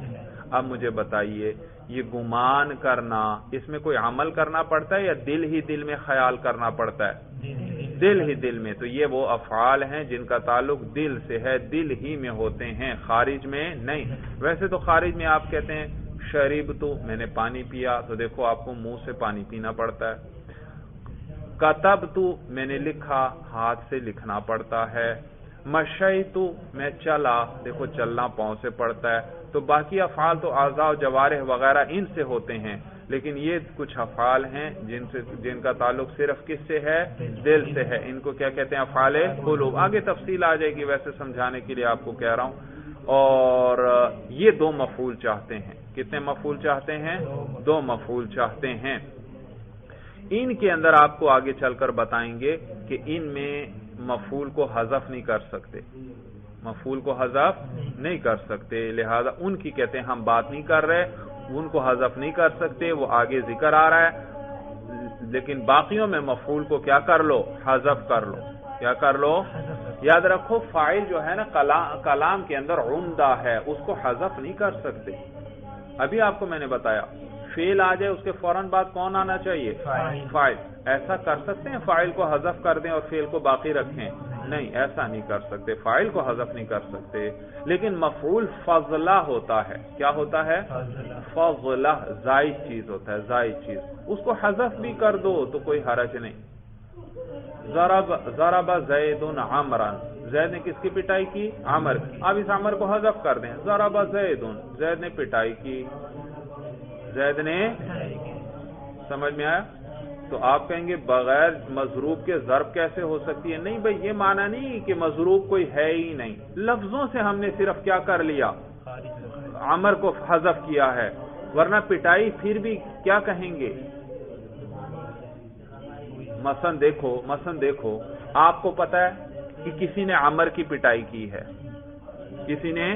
اب مجھے بتائیے یہ گمان کرنا، اس میں کوئی عمل کرنا پڑتا ہے یا دل ہی دل میں خیال کرنا پڑتا ہے؟ دل ہی دل میں. تو یہ وہ افعال ہیں جن کا تعلق دل سے ہے، دل ہی میں ہوتے ہیں، خارج میں نہیں. ویسے تو خارج میں آپ کہتے ہیں شربت، میں نے پانی پیا، تو دیکھو آپ کو منہ سے پانی پینا پڑتا ہے. کتبت، میں نے لکھا، ہاتھ سے لکھنا پڑتا ہے. مشیت، میں چلا، دیکھو چلنا پاؤں سے پڑتا ہے. تو باقی افعال تو اعضاء و جوارح وغیرہ ان سے ہوتے ہیں، لیکن یہ کچھ افعال ہیں جن کا تعلق صرف کس سے ہے؟ دل سے ہے. ان کو کیا کہتے ہیں؟ افعال قلوب. آگے تفصیل آ جائے گی، ویسے سمجھانے کے لیے آپ کو کہہ رہا ہوں. اور یہ دو مفعول چاہتے ہیں. کتنے مفعول چاہتے ہیں؟ دو مفعول چاہتے ہیں. ان کے اندر آپ کو آگے چل کر بتائیں گے کہ ان میں مفعول کو حذف نہیں کر سکتے، مفعول کو حذف نہیں کر سکتے، لہذا ان کی کہتے ہیں ہم بات نہیں کر رہے، ان کو حذف نہیں کر سکتے، وہ آگے ذکر آ رہا ہے. لیکن باقیوں میں مفعول کو کیا کر لو؟ حذف کر لو. کیا کر لو؟ یاد رکھو فاعل جو ہے نا کلام کے اندر عمدہ ہے، اس کو حذف نہیں کر سکتے. ابھی آپ کو میں نے بتایا فعل آ جائے اس کے فوراً بعد کون آنا چاہیے؟ فاعل. ایسا کر سکتے ہیں فاعل کو حذف کر دیں اور فعل کو باقی رکھیں؟ نہیں، ایسا نہیں کر سکتے، فاعل کو حذف نہیں کر سکتے. لیکن مفعول فضلہ ہوتا ہے. کیا ہوتا ہے؟ فضلہ، زائد چیز ہوتا ہے، زائد چیز. اس کو حذف بھی کر دو تو کوئی حرج نہیں. ضرب زید عمرا، زید نے کس کی پٹائی کی؟ عمر. اب اس عمر کو حذف کر دیں، ضرب زید، زید نے پٹائی کی، زید نے. سمجھ میں آیا؟ تو آپ کہیں گے بغیر مضروب کے ضرب کیسے ہو سکتی ہے؟ نہیں بھائی، یہ معنی نہیں کہ مضروب کوئی ہے ہی نہیں، لفظوں سے ہم نے صرف کیا کر لیا؟ عمر کو حذف کیا ہے، ورنہ پٹائی پھر بھی کیا کہیں گے؟ مثلا دیکھو آپ کو پتا ہے کہ کسی نے عمر کی پٹائی کی ہے، کسی نے.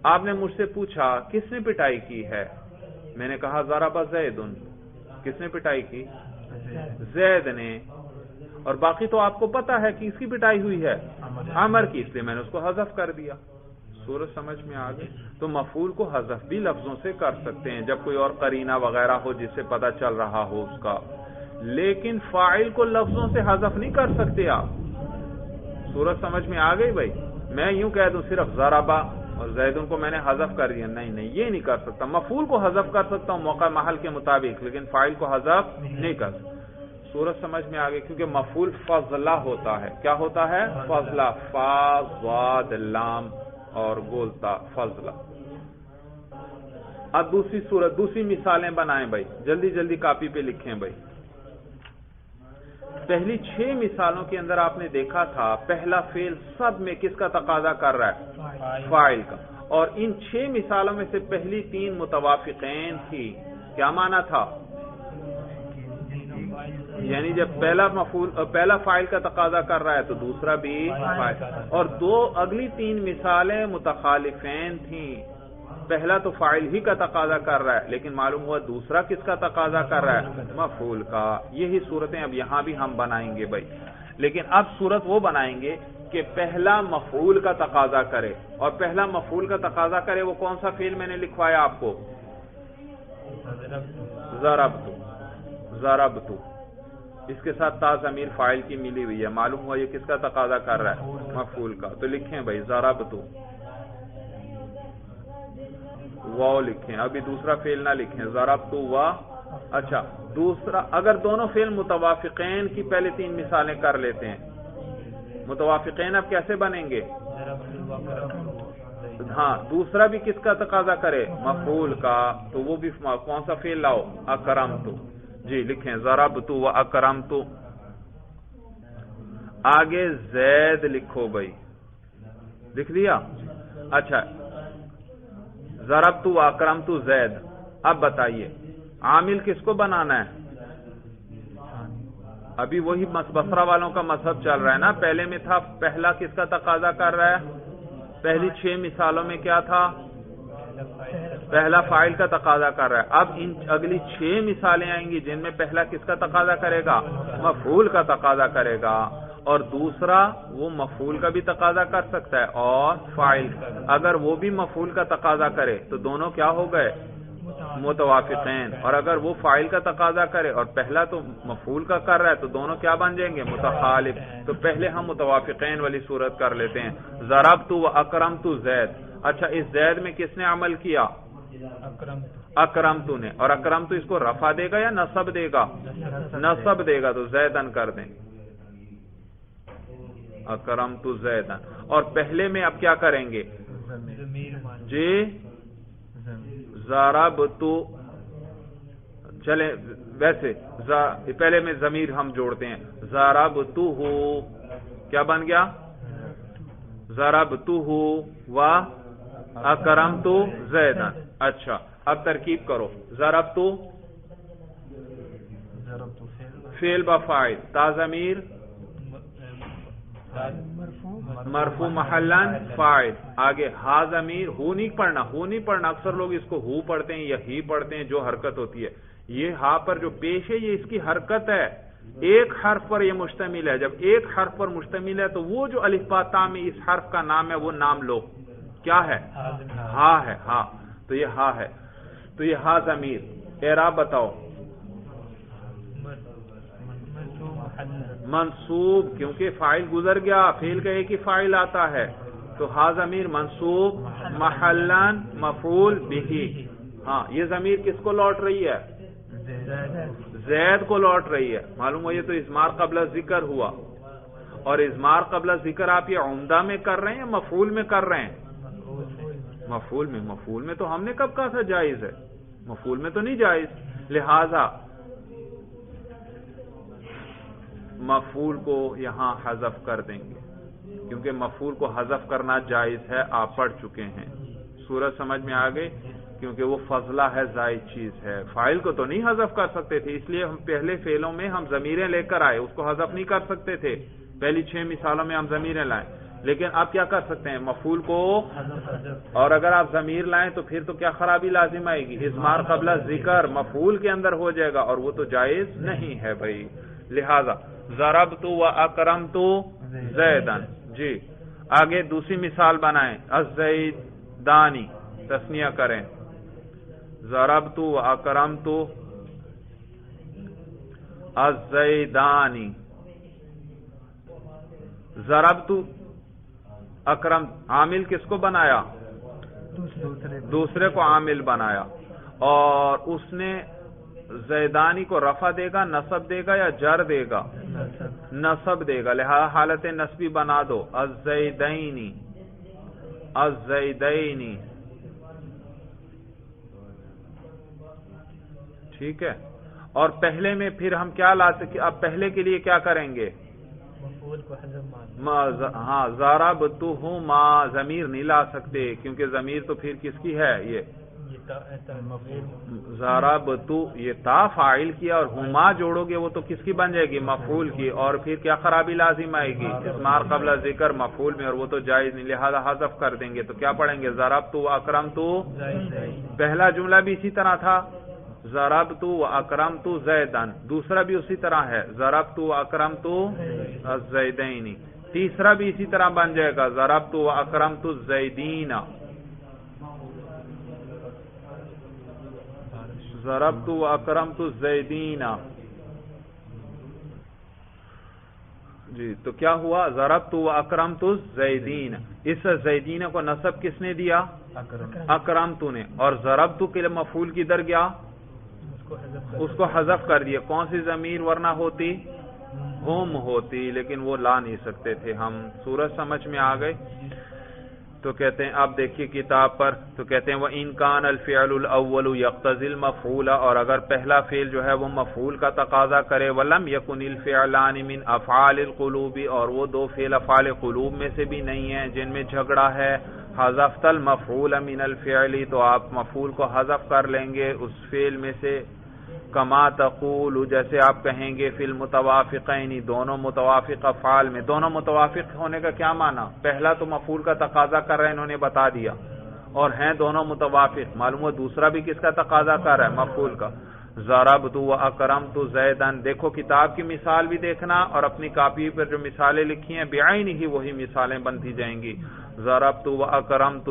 آپ نے مجھ سے پوچھا کس نے پٹائی کی ہے؟ میں نے کہا ضرب زید. کس نے پٹائی کی؟ زید نے. اور باقی تو آپ کو پتا ہے کہ اس کی پٹائی ہوئی ہے عمر کی، اس لیے میں نے اس کو حذف کر دیا. صورت سمجھ میں آ گئی؟ تو مفعول کو حذف بھی لفظوں سے کر سکتے ہیں جب کوئی اور قرینہ وغیرہ ہو جس سے پتہ چل رہا ہو اس کا، لیکن فاعل کو لفظوں سے حذف نہیں کر سکتے آپ. صورت سمجھ میں آ گئی بھائی؟ میں یوں کہہ دوں صرف ضربہ اور زیدن کو میں نے حذف کر دیا، نہیں یہ نہیں کر سکتا. مفعول کو حذف کر سکتا ہوں موقع محل کے مطابق، لیکن فاعل کو حذف نہیں کر سکتا. صورت سمجھ میں آ گئی؟ کیونکہ مفعول فضلہ ہوتا ہے. کیا ہوتا ہے؟ فضلہ، فا ضاد لام اور گولتا، فضلہ. اب دوسری صورت، دوسری مثالیں بنائیں بھائی، جلدی جلدی کاپی پہ لکھیں بھائی. پہلی 6 مثالوں کے اندر آپ نے دیکھا تھا پہلا فعل سب میں کس کا تقاضا کر رہا ہے؟ فاعل کا. اور ان 6 مثالوں میں سے پہلی 3 متوافقین تھی. کیا معنی تھا؟ یعنی جب پہلا فاعل کا تقاضا کر رہا ہے تو دوسرا بھی فاعل. اور اگلی تین مثالیں متخالفین تھیں. پہلا تو فاعل ہی کا تقاضا کر رہا ہے لیکن معلوم ہوا دوسرا کس کا تقاضا کر رہا ہے؟ مفعول کا. یہی صورتیں اب یہاں بھی ہم بنائیں گے بھائی. لیکن اب صورت وہ بنائیں گے کہ پہلا مفعول کا تقاضا کرے. اور پہلا مفعول کا تقاضا کرے وہ کون سا فعل میں نے لکھوایا آپ کو؟ ضربت. اس کے ساتھ تا ضمیر فاعل کی ملی ہوئی ہے. معلوم ہوا یہ کس کا تقاضا کر رہا ہے؟ مفعول کا. تو لکھیں بھائی ضربت. واو لکھیں. ابھی دوسرا فعل نہ لکھیں. ضربت و. اچھا دوسرا اگر دونوں فعل متوافقین کی پہلے تین مثالیں کر لیتے ہیں. متوافقین اب کیسے بنیں گے؟ ہاں دوسرا بھی کس کا تقاضا کرے؟ مفعول کا. تو وہ بھی کون سا فعل لاؤ؟ اکرمت. جی لکھیں ضربت و اکرمت. آگے زید لکھو بھائی. لکھ دیا؟ اچھا ضربت و اکرمت زید. اب بتائیے عامل کس کو بنانا ہے؟ ابھی وہی بصرہ والوں کا مذہب چل رہا ہے نا. پہلے میں تھا پہلا کس کا تقاضا کر رہا ہے؟ پہلی 6 مثالوں میں کیا تھا؟ پہلا فاعل کا تقاضا کر رہا ہے. اب ان اگلی 6 مثالیں آئیں گی جن میں پہلا کس کا تقاضا کرے گا؟ مفعول کا تقاضا کرے گا. اور دوسرا وہ مفعول کا بھی تقاضا کر سکتا ہے اور فاعل. اگر وہ بھی مفعول کا تقاضا کرے تو دونوں کیا ہو گئے؟ متوافقین. اور اگر وہ فاعل کا تقاضا کرے اور پہلا تو مفعول کا کر رہا ہے تو دونوں کیا بن جائیں گے؟ متخالف. تو پہلے ہم متوافقین والی صورت کر لیتے ہیں. ضربت و اکرمت زید. اچھا اس زید میں کس نے عمل کیا؟ اکرمت نے. اور اکرمت اس کو رفع دے گا یا نصب دے گا؟ نصب دے گا. تو زیدن کر دیں. اکرمت زیدن. اور پہلے میں اب کیا کریں گے؟ جی ضربت. چلیں ویسے پہلے میں ضمیر ہم جوڑتے ہیں. ضربتہ کیا بن گیا؟ ضربتہ و اکرمت زیدن. اچھا اب ترکیب کرو. ضربت فعل بفاعل. تا ضمیر مرفوع محلن فاعل. آگے ہا ضمیر. ہو نہیں پڑھنا. ہو نہیں پڑھنا. اکثر لوگ اس کو ہو پڑھتے ہیں یا ہی پڑھتے ہیں. جو حرکت ہوتی ہے یہ ہا پر جو پیش ہے یہ اس کی حرکت ہے. ایک حرف پر یہ مشتمل ہے. جب ایک حرف پر مشتمل ہے تو وہ جو الف با تا میں اس حرف کا نام ہے وہ نام لو. کیا ہے؟ ہا ہے. ہا. تو یہ ہا ہے. تو یہ ہا ضمیر. اعراب بتاؤ. منصوب کیونکہ فاعل گزر گیا. فعل کا ایک ہی فاعل آتا ہے. تو ہا ضمیر منصوب محلن مفعول بہ. ہاں یہ ضمیر کس کو لوٹ رہی ہے؟ زید کو لوٹ رہی ہے. معلوم ہو یہ تو اضمار قبل ذکر ہوا. اور اضمار قبل ذکر آپ یہ عمدہ میں کر رہے ہیں یا مفعول میں کر رہے ہیں؟ مفعول میں. مفعول میں تو ہم نے کب کہا تھا جائز ہے؟ مفعول میں تو نہیں جائز. لہذا مفعول کو یہاں حذف کر دیں گے کیونکہ مفعول کو حذف کرنا جائز ہے. آپ پڑھ چکے ہیں. سورج سمجھ میں آ گئی؟ کیونکہ وہ فضلہ ہے, زائد چیز ہے. فاعل کو تو نہیں حذف کر سکتے تھے, اس لیے ہم پہلے فعلوں میں ہم ضمیریں لے کر آئے, اس کو حذف نہیں کر سکتے تھے. پہلی 6 مثالوں میں ہم ضمیریں لائیں, لیکن آپ کیا کر سکتے ہیں؟ مفعول کو. اور اگر آپ ضمیر لائیں تو پھر تو کیا خرابی لازم آئے گی؟ اضمار قبل ذکر مفعول کے اندر ہو جائے گا, اور وہ تو جائز نہیں ہے بھائی. لہذا ضربت و اکرمت زیدن. جی آگے دوسری مثال بنائیں. الزیدانی تثنیہ کریں. ضربت و اکرمت الزیدانی. ضربت اکرمت عامل کس کو بنایا؟ دوسرے کو عامل بنایا, اور اس نے زیدانی کو رفع دے گا, نصب دے گا یا جر دے گا؟ نصب دے گا. لہذا حالت نصبی بنا دو. الزیدینی الزیدینی. ٹھیک ہے. اور پہلے میں پھر ہم کیا لاتے؟ اب پہلے کے لیے کیا کریں گے؟ ہاں ضربتہما ضمیر نہیں لا سکتے کیونکہ ضمیر تو پھر کس کی ہے؟ یہ ضربتو یہ تا فاعل کیا اور ہما جوڑو گے وہ تو کس کی بن جائے گی؟ مفعول کی، اور پھر کیا خرابی لازم آئے گی؟ اسمار قبل ذکر مفعول میں، اور وہ تو جائز نہیں، لہذا حذف کر دیں گے. تو کیا پڑھیں گے؟ ضربتو واکرمتو. پہلا جملہ بھی اسی طرح تھا، ضربتو واکرمتو زیدن. دوسرا بھی اسی طرح ہے، ضربتو واکرمتو الزیدین. تیسرا بھی اسی طرح بن جائے گا، ضربتو واکرمتو الزیدین. ضربتو واکرمتو الزیدین. جی تو کیا ہوا؟ ضربتو واکرمتو الزیدین. اس زیدین کو نصب کس نے دیا؟ اکرمتو نے. اور ضربتو کے لیے مفعول کی در گیا، اس کو حذف کر دیا. کون سی ضمیر ورنہ ہوتی؟ ہم ہوتی، لیکن وہ لا نہیں سکتے تھے ہم. سورج سمجھ میں آ گئے؟ تو کہتے ہیں اب دیکھیے کتاب پر، تو کہتے ہیں وَإِن كَانَ الْفِعْلُ الْأَوَّلُ يَقْتَضِي الْمَفْعُولَ، اور اگر پہلا فعل جو ہے وہ مفعول کا تقاضا کرے، وَلَمْ يَكُنِ الْفِعْلَانِ مِنْ أَفْعَالِ الْقُلُوبِ، اور وہ دو فعل افعال قلوب میں سے بھی نہیں ہیں جن میں جھگڑا ہے، حذفت المفعول من الفعل، تو آپ مفعول کو حذف کر لیں گے اس فعل میں سے. کما تقول، جیسے آپ کہیں گے فی المتوافقین، دونوں متوافق افعال میں. دونوں متوافق ہونے کا کیا معنی؟ پہلا تو مفعول کا تقاضا کر رہے ہیں، انہوں نے بتا دیا، اور ہیں دونوں متوافق. معلوم ہوا دوسرا بھی کس کا تقاضا کر رہا ہے؟ مفعول کا. ضربت واکرمت زیدن. دیکھو کتاب کی مثال بھی دیکھنا، اور اپنی کاپی پر جو مثالیں لکھی ہیں بعین ہی وہی مثالیں بنتی جائیں گی. ضربت واکرمت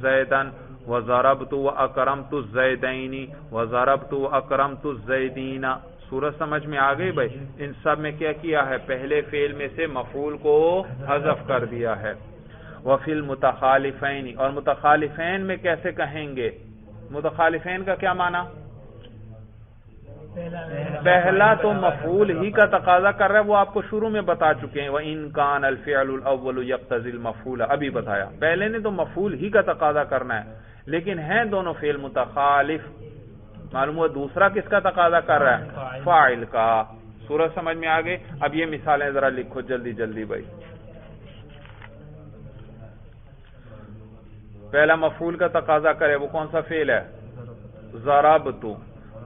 زیدن، وَضَرَبْتُ وَأَكْرَمْتُ الزَّيْدَيْنِ وَضَرَبْتُ وَأَكْرَمْتُ الزَّيْدِينَ. سورج سمجھ میں آ گئی بھائی؟ ان سب میں کیا کیا ہے؟ پہلے فعل میں سے مفعول کو حذف کر دیا ہے. وَفِي الْمُتَخَالِفَيْنِ، اور متخالفین میں کیسے کہیں گے؟ متخالفین کا کیا معنی؟ پہلا تو مفعول ہی کا تقاضا کر رہا ہے، وہ آپ کو شروع میں بتا چکے ہیں. وَإِن كَانَ الْفِعْلُ الْأَوَّلُ يَقْتَضِي الْمَفْعُولَ، ابھی بتایا. پہلے نے تو مفعول ہی کا تقاضا کرنا ہے، لیکن ہیں دونوں فعل متخالف. معلوم ہوا دوسرا کس کا تقاضا کر رہا ہے؟ فاعل کا. سورج سمجھ میں آگے؟ اب یہ مثالیں ذرا لکھو جلدی جلدی بھائی. پہلا مفعول کا تقاضا کرے وہ کون سا فعل ہے؟ ضربتو.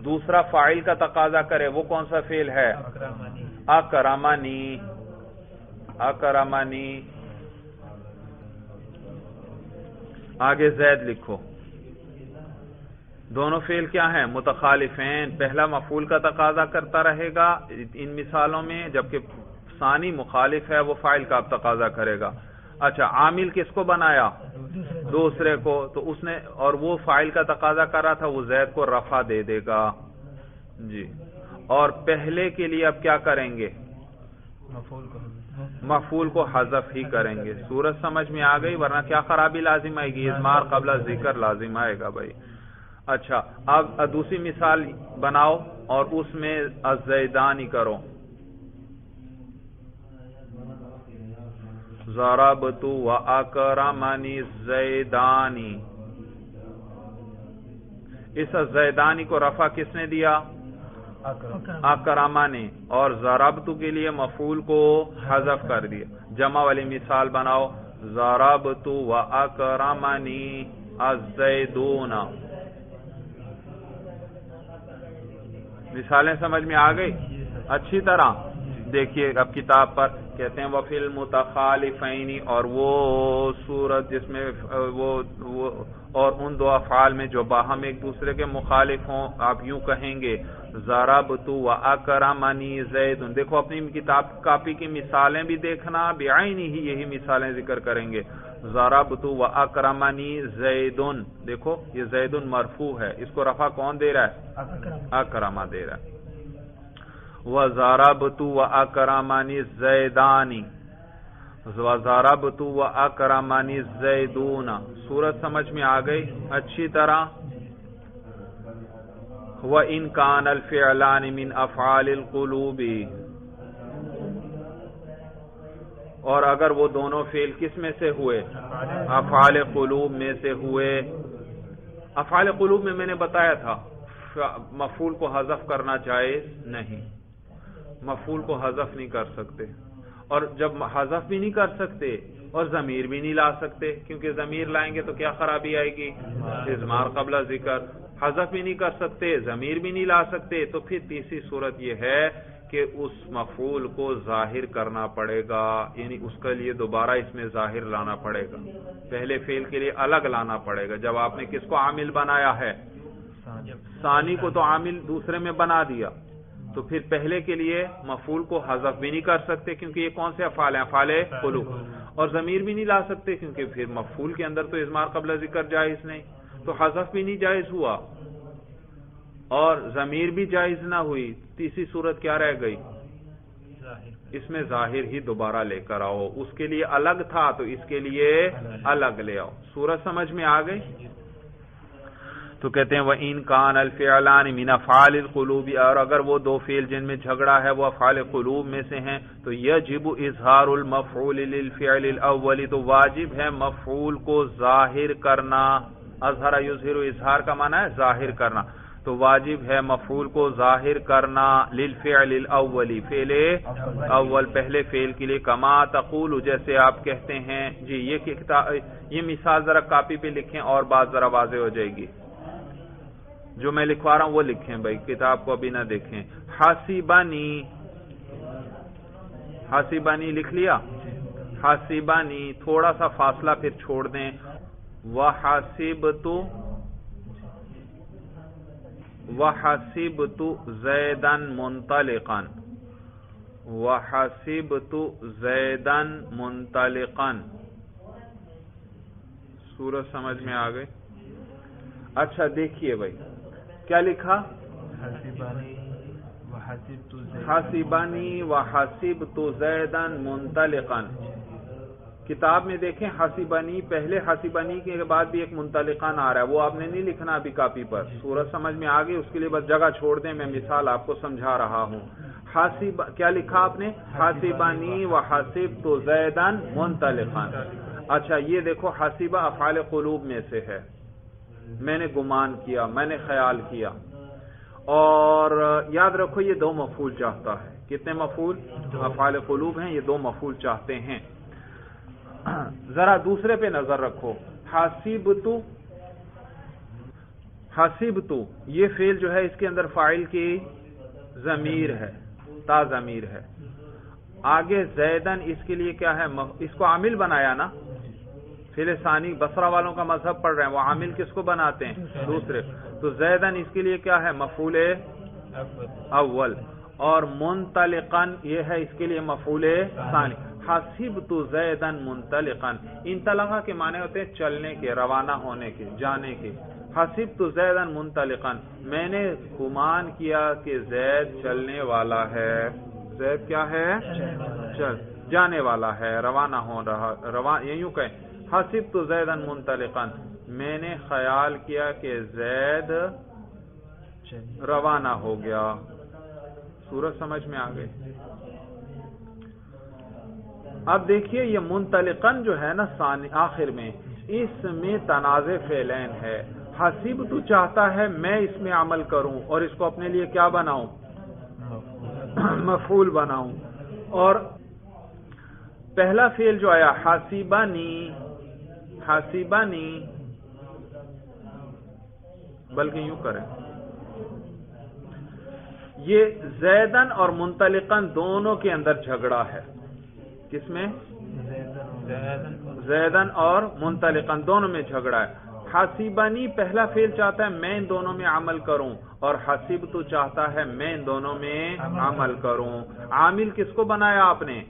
دوسرا فاعل کا تقاضا کرے وہ کون سا فعل ہے؟ اکرمنی. اکرمنی. آگے زید لکھو. دونوں فعل کیا ہیں؟ متخالفین. پہلا مفعول کا تقاضا کرتا رہے گا ان مثالوں میں، جبکہ ثانی مخالف ہے، وہ فاعل کا تقاضا کرے گا. اچھا، عامل کس کو بنایا؟ دوسرے کو. تو اس نے، اور وہ فاعل کا تقاضا کر رہا تھا، وہ زید کو رفع دے دے گا. جی. اور پہلے کے لیے اب کیا کریں گے؟ مفعول کو حذف ہی کریں گے. صورت سمجھ میں آ گئی؟ ورنہ کیا خرابی لازم آئے گی؟ اضمار قبل ذکر لازم آئے گا بھائی. اچھا، اب دوسری مثال بناؤ اور اس میں الزیدانی کرو. ضربت واکرمنی الزیدانی. اس الزیدانی کو رفع کس نے دیا؟ اکرمہ نے. اور ضربت کے لیے مفعول کو حذف کر دیا. جمع والی مثال بناؤ. ضربت واکرمنی الزیدون. مثالیں سمجھ میں آ گئی اچھی طرح؟ دیکھیے اب کتاب پر کہتے ہیں وَفِي الْمُتَخَالِفَيْنِ، اور وہ صورت جس میں وہ اور ان دو افعال میں جو باہم ایک دوسرے کے مخالف ہوں، آپ یوں کہیں گے ضربت وَأَكْرَمَنِي زَيْدٌ. دیکھو اپنی کتاب کاپی کی مثالیں بھی دیکھنا، بعینی ہی یہی مثالیں ذکر کریں گے. ضربت وَأَكْرَمَنِي زَيْدٌ. دیکھو یہ زید مرفوع ہے، اس کو رفع کون دے رہا ہے؟ اکرمہ دے رہا ہے. وَضَرَبْتُ وَأَكْرَمَنِي الزَّيْدَانِ وَضَرَبْتُ وَأَكْرَمَنِي الزَّيْدُونَ. صورت سمجھ میں آ گئی اچھی طرح؟ وَإِن كَانَ الْفِعْلَانِ مِنْ أَفْعَالِ الْقُلُوبِ، اور اگر وہ دونوں فعل کس میں سے ہوئے؟ افعال قلوب میں سے ہوئے. افعال قلوب میں میں نے بتایا تھا مفعول کو حذف کرنا جائز نہیں، مفعول کو حذف نہیں کر سکتے. اور جب حذف بھی نہیں کر سکتے اور ضمیر بھی نہیں لا سکتے، کیونکہ ضمیر لائیں گے تو کیا خرابی آئے گی؟ اضمار قبل ذکر. حذف بھی نہیں کر سکتے، ضمیر بھی نہیں لا سکتے، تو پھر تیسری صورت یہ ہے کہ اس مفعول کو ظاہر کرنا پڑے گا، یعنی اس کے لیے دوبارہ اس میں ظاہر لانا پڑے گا، پہلے فعل کے لیے الگ لانا پڑے گا. جب آپ نے کس کو عامل بنایا ہے؟ ثانی کو تو عامل دوسرے میں بنا دیا، تو پھر پہلے کے لیے مفعول کو حذف بھی نہیں کر سکتے کیونکہ یہ کون سے افعال ہیں؟ افعال قلوب. اور ضمیر بھی نہیں لا سکتے کیونکہ پھر مفعول کے اندر تو اضمار قبل ذکر جائز نہیں، تو حذف بھی نہیں جائز ہوا اور ضمیر بھی جائز نہ ہوئی. تیسری صورت کیا رہ گئی؟ اس میں ظاہر ہی دوبارہ لے کر آؤ. اس کے لیے الگ تھا تو اس کے لیے الگ لے آؤ. صورت سمجھ میں آ گئی؟ تو کہتے ہیں وَإِن كَانَ الْفِعْلَانِ مِنْ أَفْعَالِ الْقُلُوبِ، اور اگر وہ دو فعل جن میں جھگڑا ہے وہ افعال قلوب میں سے ہیں تو يَجِبُ إِظْهَارُ الْمَفْعُولِ لِلْفِعْلِ الْأَوَّلِ، تو واجب ہے مفعول کو ظاہر کرنا. اظہر یظہر، اظہار کا معنی ہے ظاہر کرنا، تو واجب ہے مفعول کو ظاہر کرنا للفعل الاول، فعل اول پہلے فعل کے لیے. کما تقول، جیسے آپ کہتے ہیں. جی یہ مثال ذرا کاپی پہ لکھیں اور بات ذرا واضح ہو جائے گی. جو میں لکھوا رہا ہوں وہ لکھیں بھائی، کتاب کو ابھی نہ دیکھیں. حاسبانی، حاسبانی لکھ لیا؟ حاسبانی تھوڑا سا فاصلہ پھر چھوڑ دیں. وَحَسِبْتُ زَيْدًا مُنْطَلِقًا، وَحَسِبْتُ زَيْدًا مُنْطَلِقًا. سورج سمجھ میں آ گئی؟ اچھا دیکھیے بھائی کیا لکھا؟ حَسِبَنِي وَحَسِبْتُ زَيْدًا مُنْطَلِقًا. کتاب میں دیکھیں حسیبنی، پہلے حسیبنی کے بعد بھی ایک منطلقان آ رہا ہے، وہ آپ نے نہیں لکھنا ابھی کاپی پر. سورج سمجھ میں آ گئی؟ اس کے لیے بس جگہ چھوڑ دیں، میں مثال آپ کو سمجھا رہا ہوں. کیا لکھا آپ نے؟ حسیبنی وحسبت زیدًا منطلقا. اچھا یہ دیکھو حسیبہ افعال قلوب میں سے ہے. میں نے گمان کیا، میں نے خیال کیا. اور یاد رکھو یہ دو مفعول چاہتا ہے. کتنے مفعول؟ افعال قلوب ہیں، یہ دو مفعول چاہتے ہیں. ذرا دوسرے پہ نظر رکھو. حسبتو، حسبتو یہ فعل جو ہے اس کے اندر فاعل کی ضمیر ہے، تا ضمیر ہے. آگے زیدن اس کے لیے کیا ہے؟ اس کو عامل بنایا نا. فعل ثانی بصرہ والوں کا مذہب پڑھ رہے ہیں، وہ عامل کس کو بناتے ہیں؟ دوسرے. تو زیدن اس کے لیے کیا ہے؟ مفعول اول. اور منطلقاً یہ ہے اس کے لیے مفعول ثانی. حسبت زیدًا منطلقا، انطلقا کے معنی ہوتے ہیں چلنے کے، روانہ ہونے کے، جانے کے. حسبت زیدًا منطلقا، میں نے گمان کیا کہ زید چلنے والا ہے. زید کیا ہے؟ چل جانے والا ہے، روانہ ہو رہا. یہ یوں کہیں حسبت زیدًا منطلقا، میں نے خیال کیا کہ زید روانہ ہو گیا. سورج سمجھ میں آ گئی؟ اب دیکھیے یہ منطلقاً جو ہے نا آخر میں، اس میں تنازع فعلین ہے. حسیب تو چاہتا ہے میں اس میں عمل کروں اور اس کو اپنے لیے کیا بناؤں؟ مفعول بناؤں. اور پہلا فعل جو آیا حسیبانی، حسیبانی، بلکہ یوں کریں، یہ زیدن اور منطلقاً دونوں کے اندر جھگڑا ہے. کس میں؟ زیدن اور منطلقاً دونوں میں جھگڑا ہے. حسیبنی پہلا فعل چاہتا ہے میں ان دونوں میں عمل کروں، اور حسیبتو چاہتا ہے میں ان دونوں میں عمل کروں. عامل کس کو بنایا آپ نے؟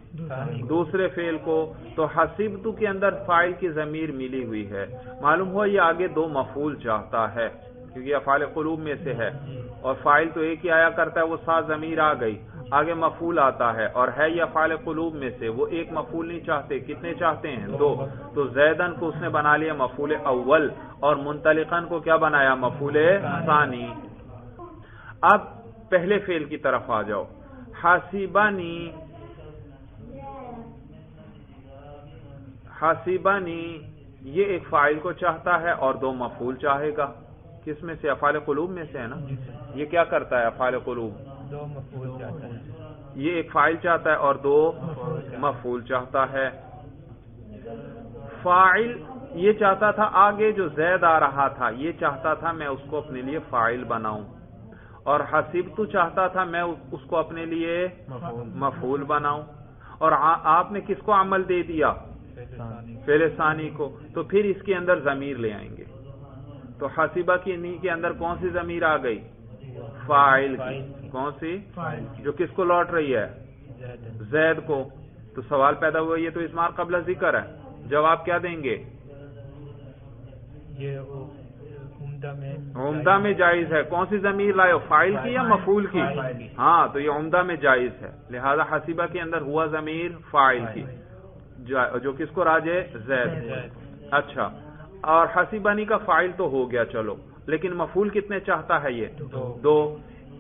دوسرے فعل کو. تو حسیبتو کے اندر فاعل کی ضمیر ملی ہوئی ہے. معلوم ہوا یہ آگے دو مفعول چاہتا ہے کیونکہ افعال قلوب میں سے ہے، اور فاعل تو ایک ہی آیا کرتا ہے، وہ ساتھ ضمیر آ گئی. آگے مفعول آتا ہے اور ہے یہ افعال قلوب میں سے. وہ ایک مفعول نہیں چاہتے، کتنے چاہتے ہیں؟ دو. تو زیدن کو اس نے بنا لیا مفعول اول اور منطلقاً کو کیا بنایا؟ مفعول ثانی. اب پہلے فعل کی طرف آ جاؤ. حسیبانی، حسیبانی یہ ایک فاعل کو چاہتا ہے اور دو مفعول چاہے گا. کس میں سے؟ افعال قلوب میں سے ہے نا. یہ کیا کرتا ہے افعال قلوب؟ دو مفعول چاہتا ہے. یہ ایک فاعل چاہتا ہے اور دو. مفعول چاہتا ہے. فاعل یہ چاہتا تھا آگے جو زید آ رہا تھا یہ چاہتا تھا میں اس کو اپنے لیے فاعل بناؤں, اور حسبت چاہتا تھا میں اس کو اپنے لیے مفعول بناؤں, اور آپ نے کس کو عمل دے دیا؟ فعل ثانی کو. تو پھر اس کے اندر ضمیر لے آئیں گے. تو حسبہ کی نی کے اندر کون سی ضمیر آ گئی؟ فاعل کی. کون سی؟ جو کس کو لوٹ رہی ہے؟ زید کو. تو سوال پیدا ہوا یہ تو اسمار قبل ذکر ہے, جواب کیا دیں گے؟ عمدہ میں جائز ہے. کون سی ضمیر لائے؟ فاعل کی یا مفعول کی؟ ہاں, تو یہ عمدہ میں جائز ہے. لہذا حسبہ کے اندر ہوا ضمیر فاعل کی, جو کس کو راجع؟ زید. اچھا, اور حسبانی کا فاعل تو ہو گیا, چلو, لیکن مفعول کتنے چاہتا ہے یہ؟ دو.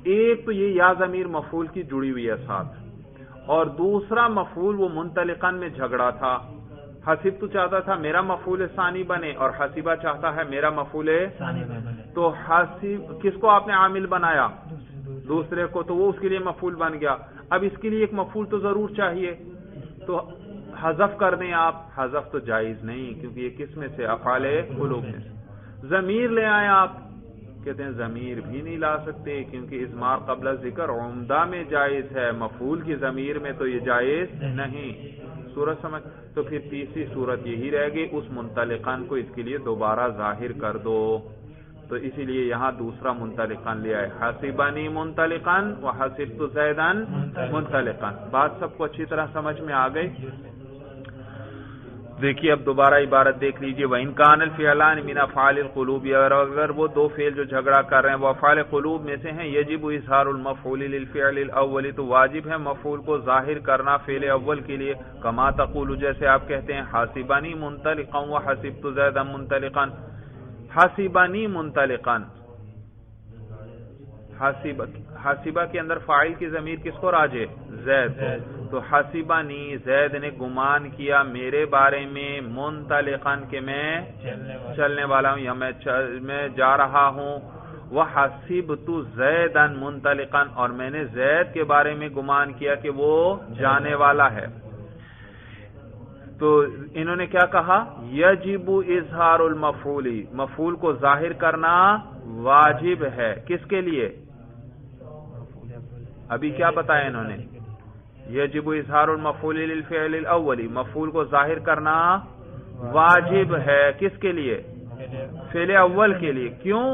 ایک تو یہ یا ضمیر مفعول کی جڑی ہوئی ہے ساتھ, اور دوسرا مفعول وہ منطلقاً میں جھگڑا تھا. حسب تو چاہتا تھا میرا مفعول ثانی بنے, اور حسبہ چاہتا ہے میرا مفعول ثانی بنے. تو حسب کس کو آپ نے عامل بنایا؟ دوسرے کو, تو وہ اس کے لیے مفعول بن گیا. اب اس کے لیے ایک مفعول تو ضرور چاہیے, تو حذف کر دیں آپ. حذف تو جائز نہیں, کیونکہ یہ کس میں سے؟ افعال قلوب میں سے. ضمیر لے آئے آپ, کہتے ہیں ضمیر بھی نہیں لا سکتے, کیونکہ اضمار قبل ذکر عمدہ میں جائز ہے, مفعول کی ضمیر میں تو یہ جائز نہیں. صورت سمجھ؟ تو پھر تیسری صورت یہی رہ گئی, اس منطلقاً کو اس کے لیے دوبارہ ظاہر کر دو. تو اسی لیے یہاں دوسرا منطلقاً لے آئے, حسبنی منطلقاً وحسبت زیداً منطلقاً. بات سب کو اچھی طرح سمجھ میں آ گئی؟ دیکھیے اب دوبارہ عبارت دیکھ لیجئے. وَإِنْ كَانَ الْفِعْلَانِ مِنْ أَفْعَالِ الْقُلُوبِ, اور اگر وہ دو فعل جو جھگڑا کر رہے ہیں وہ افعال قلوب میں سے ہیں, يَجِبُ إِظْهَارُ الْمَفْعُولِ لِلْفِعْلِ الْأَوَّلِ, تو واجب ہے مفعول کو ظاہر کرنا فعل اول کے لیے. كَمَا تَقُولُ, جیسے آپ کہتے ہیں حَسِبَنِي مُنْطَلِقًا وَحَسِبْتُ زَيْدًا مُنْطَلِقًا. حَسِبَنِي مُنْطَلِقًا, حسبہ کے اندر فاعل کی ضمیر کس کو راجع؟ زید کو. تو حسبنی, زید نے گمان کیا میرے بارے میں, منطلقاً کہ میں چلنے والا ہوں یا میں جا رہا ہوں. وحسبت زیداً منطلقاً, اور میں نے زید کے بارے میں گمان کیا کہ وہ جانے والا ہے. تو انہوں نے کیا کہا؟ یجب اظہار المفعول, مفعول کو ظاہر کرنا واجب ہے. کس کے لیے؟ ابھی کیا بتایا انہوں نے؟ یجب اظہار المفعول للفعل الاول, مفعول کو ظاہر کرنا واجب ہے. کس کے لیے؟ فعل اول کے لیے. کیوں؟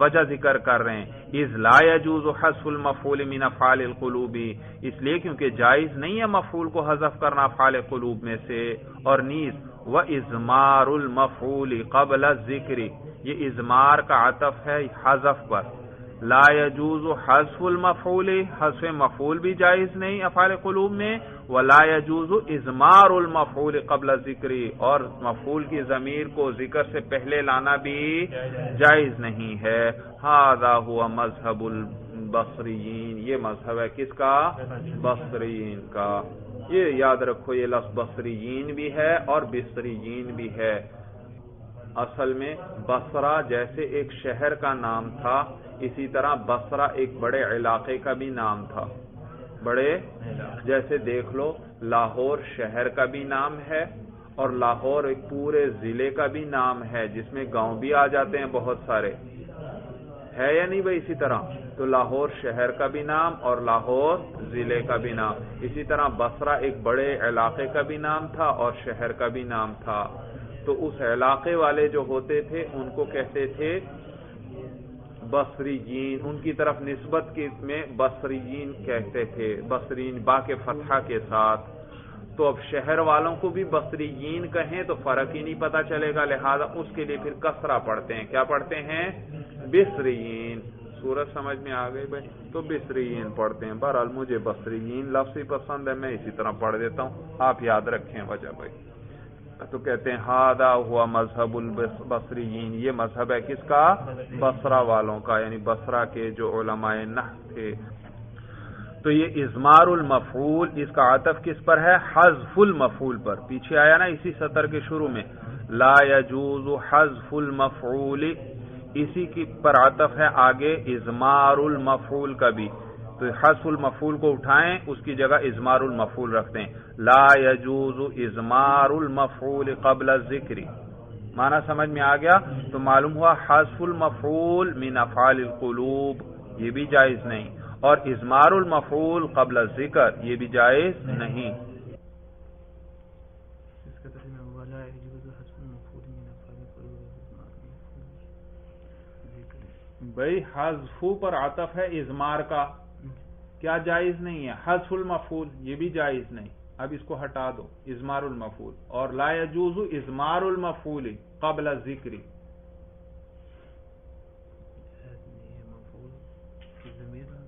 وجہ ذکر کر رہے ہیں, اذ لا يجوز حذف المفعول من افعال القلوب, اس لیے کیونکہ جائز نہیں ہے مفعول کو حذف کرنا افعال قلوب میں سے. اور نیز وَإِضْمَارُ الْمَفْعُولِ قَبْلَ الذِّكْرِ, یہ اضمار کا عطف ہے حذف پر. لا يجوز حذف المفعول, حذف مفعول بھی جائز نہیں افعال قلوب میں. ولا يجوز اضمار المفعول قبل الذکر, اور مفعول کی ضمیر کو ذکر سے پہلے لانا بھی جائز نہیں ہے. هذا هو مذهب البصریین, یہ مذہب ہے کس کا؟ بصریین کا. یہ یاد رکھو, یہ لفظ بصریین بھی ہے اور بصریین بھی ہے. اصل میں بصرہ جیسے ایک شہر کا نام تھا, اسی طرح بصرہ ایک بڑے علاقے کا بھی نام تھا. بڑے, جیسے دیکھ لو لاہور شہر کا بھی نام ہے, اور لاہور ایک پورے ضلع کا بھی نام ہے جس میں گاؤں بھی آ جاتے ہیں بہت سارے, ہے یا نہیں بھائی؟ اسی طرح تو لاہور شہر کا بھی نام اور لاہور ضلع کا بھی نام. اسی طرح بصرہ ایک بڑے علاقے کا بھی نام تھا اور شہر کا بھی نام تھا. تو اس علاقے والے جو ہوتے تھے ان کو کہتے تھے بصریین, ان کی طرف نسبت میں بصریین کہتے تھے, بصرین با کے فتحہ کے ساتھ. تو اب شہر والوں کو بھی بصریین کہیں تو فرق ہی نہیں پتا چلے گا, لہذا اس کے لیے پھر کسرہ پڑھتے ہیں. کیا پڑھتے ہیں؟ بصریین. صورت سمجھ میں آ گئی بھائی؟ تو بصریین پڑھتے ہیں. بہرحال مجھے بصریین لفظ ہی پسند ہے, میں اسی طرح پڑھ دیتا ہوں, آپ یاد رکھیں وجہ بھائی. تو کہتے ہیں ہاذا ہوا مذہب البصریین, یہ مذہب ہے کس کا؟ بصرہ والوں کا, یعنی بصرہ کے جو علماء نحو تھے. تو یہ اضمار المفعول, اس کا عطف کس پر ہے؟ حذف المفعول پر. پیچھے آیا نا اسی سطر کے شروع میں لا يجوز حذف المفعول, اسی کی پر عطف ہے آگے اضمار المفعول کا بھی. تو حذف المفعول کو اٹھائیں، اس کی جگہ اضمار المفعول رکھتے ہیں. لا يجوز اضمار المفعول قبل الذکر. معنی سمجھ میں آ گیا؟ تو معلوم ہوا حذف المفعول من افعال القلوب یہ بھی جائز نہیں، اور اضمار المفعول قبل الذکر یہ بھی جائز نہیں. بھئی حذف پر عطف ہے اضمار کا، کیا جائز نہیں ہے؟ حذف المفعول یہ بھی جائز نہیں. اب اس کو ہٹا دو، اضمار المفعول. اور لا يجوز اضمار المفعول قبل الذکر.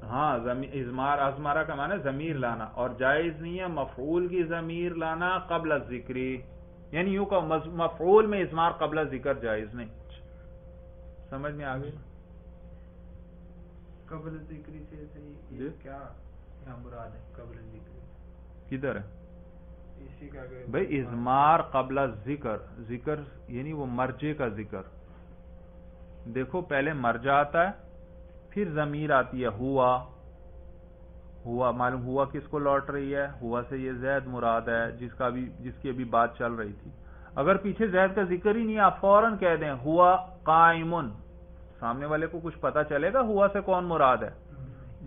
ہاں اضمار ازمارہ کا معنی ضمیر لانا، اور جائز نہیں ہے مفعول کی ضمیر لانا قبل الذکر. یعنی یوں کہ مفعول میں اضمار قبل الذکر جائز نہیں. سمجھ میں آ گئی؟ قبل ذکر سے صحیح کیا مراد ہے؟ قبل ذکر کدھر ہے؟ اسی کا بھئی اضمار قبل ذکر، ذکر یعنی وہ مرجع کا ذکر. دیکھو پہلے مرجع آتا ہے، پھر ضمیر آتی ہے ہوا. ہوا معلوم ہوا کس کو لوٹ رہی ہے؟ ہوا سے یہ زید مراد ہے جس کی ابھی بات چل رہی تھی. اگر پیچھے زید کا ذکر ہی نہیں، آپ فوراً کہہ دیں ہوا قائمن، سامنے والے کو کچھ پتا چلے گا ہوا سے کون مراد ہے؟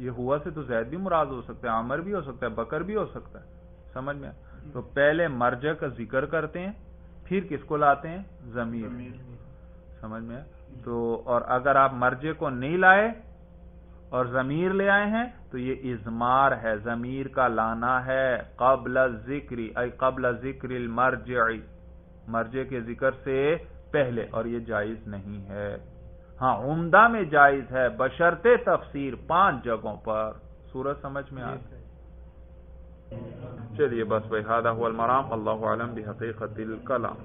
یہ ہوا سے تو زید بھی مراد ہو سکتا ہے، عامر بھی ہو سکتا ہے، بکر بھی ہو سکتا ہے. سمجھ میں؟ تو پہلے مرجع کا ذکر کرتے ہیں، پھر کس کو لاتے ہیں؟ ضمیر. سمجھ میں؟ تو اور اگر آپ مرجع کو نہیں لائے اور ضمیر لے آئے ہیں تو یہ اضمار ہے، ضمیر کا لانا ہے قبل الذکر، ای قبل ذکر المرجع، مرجع کے ذکر سے پہلے، اور یہ جائز نہیں ہے. ہاں عمدہ میں جائز ہے بشرط تفسیر 5 جگہوں پر. سورج سمجھ میں آ چلیے بس بھائی، ھذا ھو المرام، اللہ اعلم بحقیقت الکلام.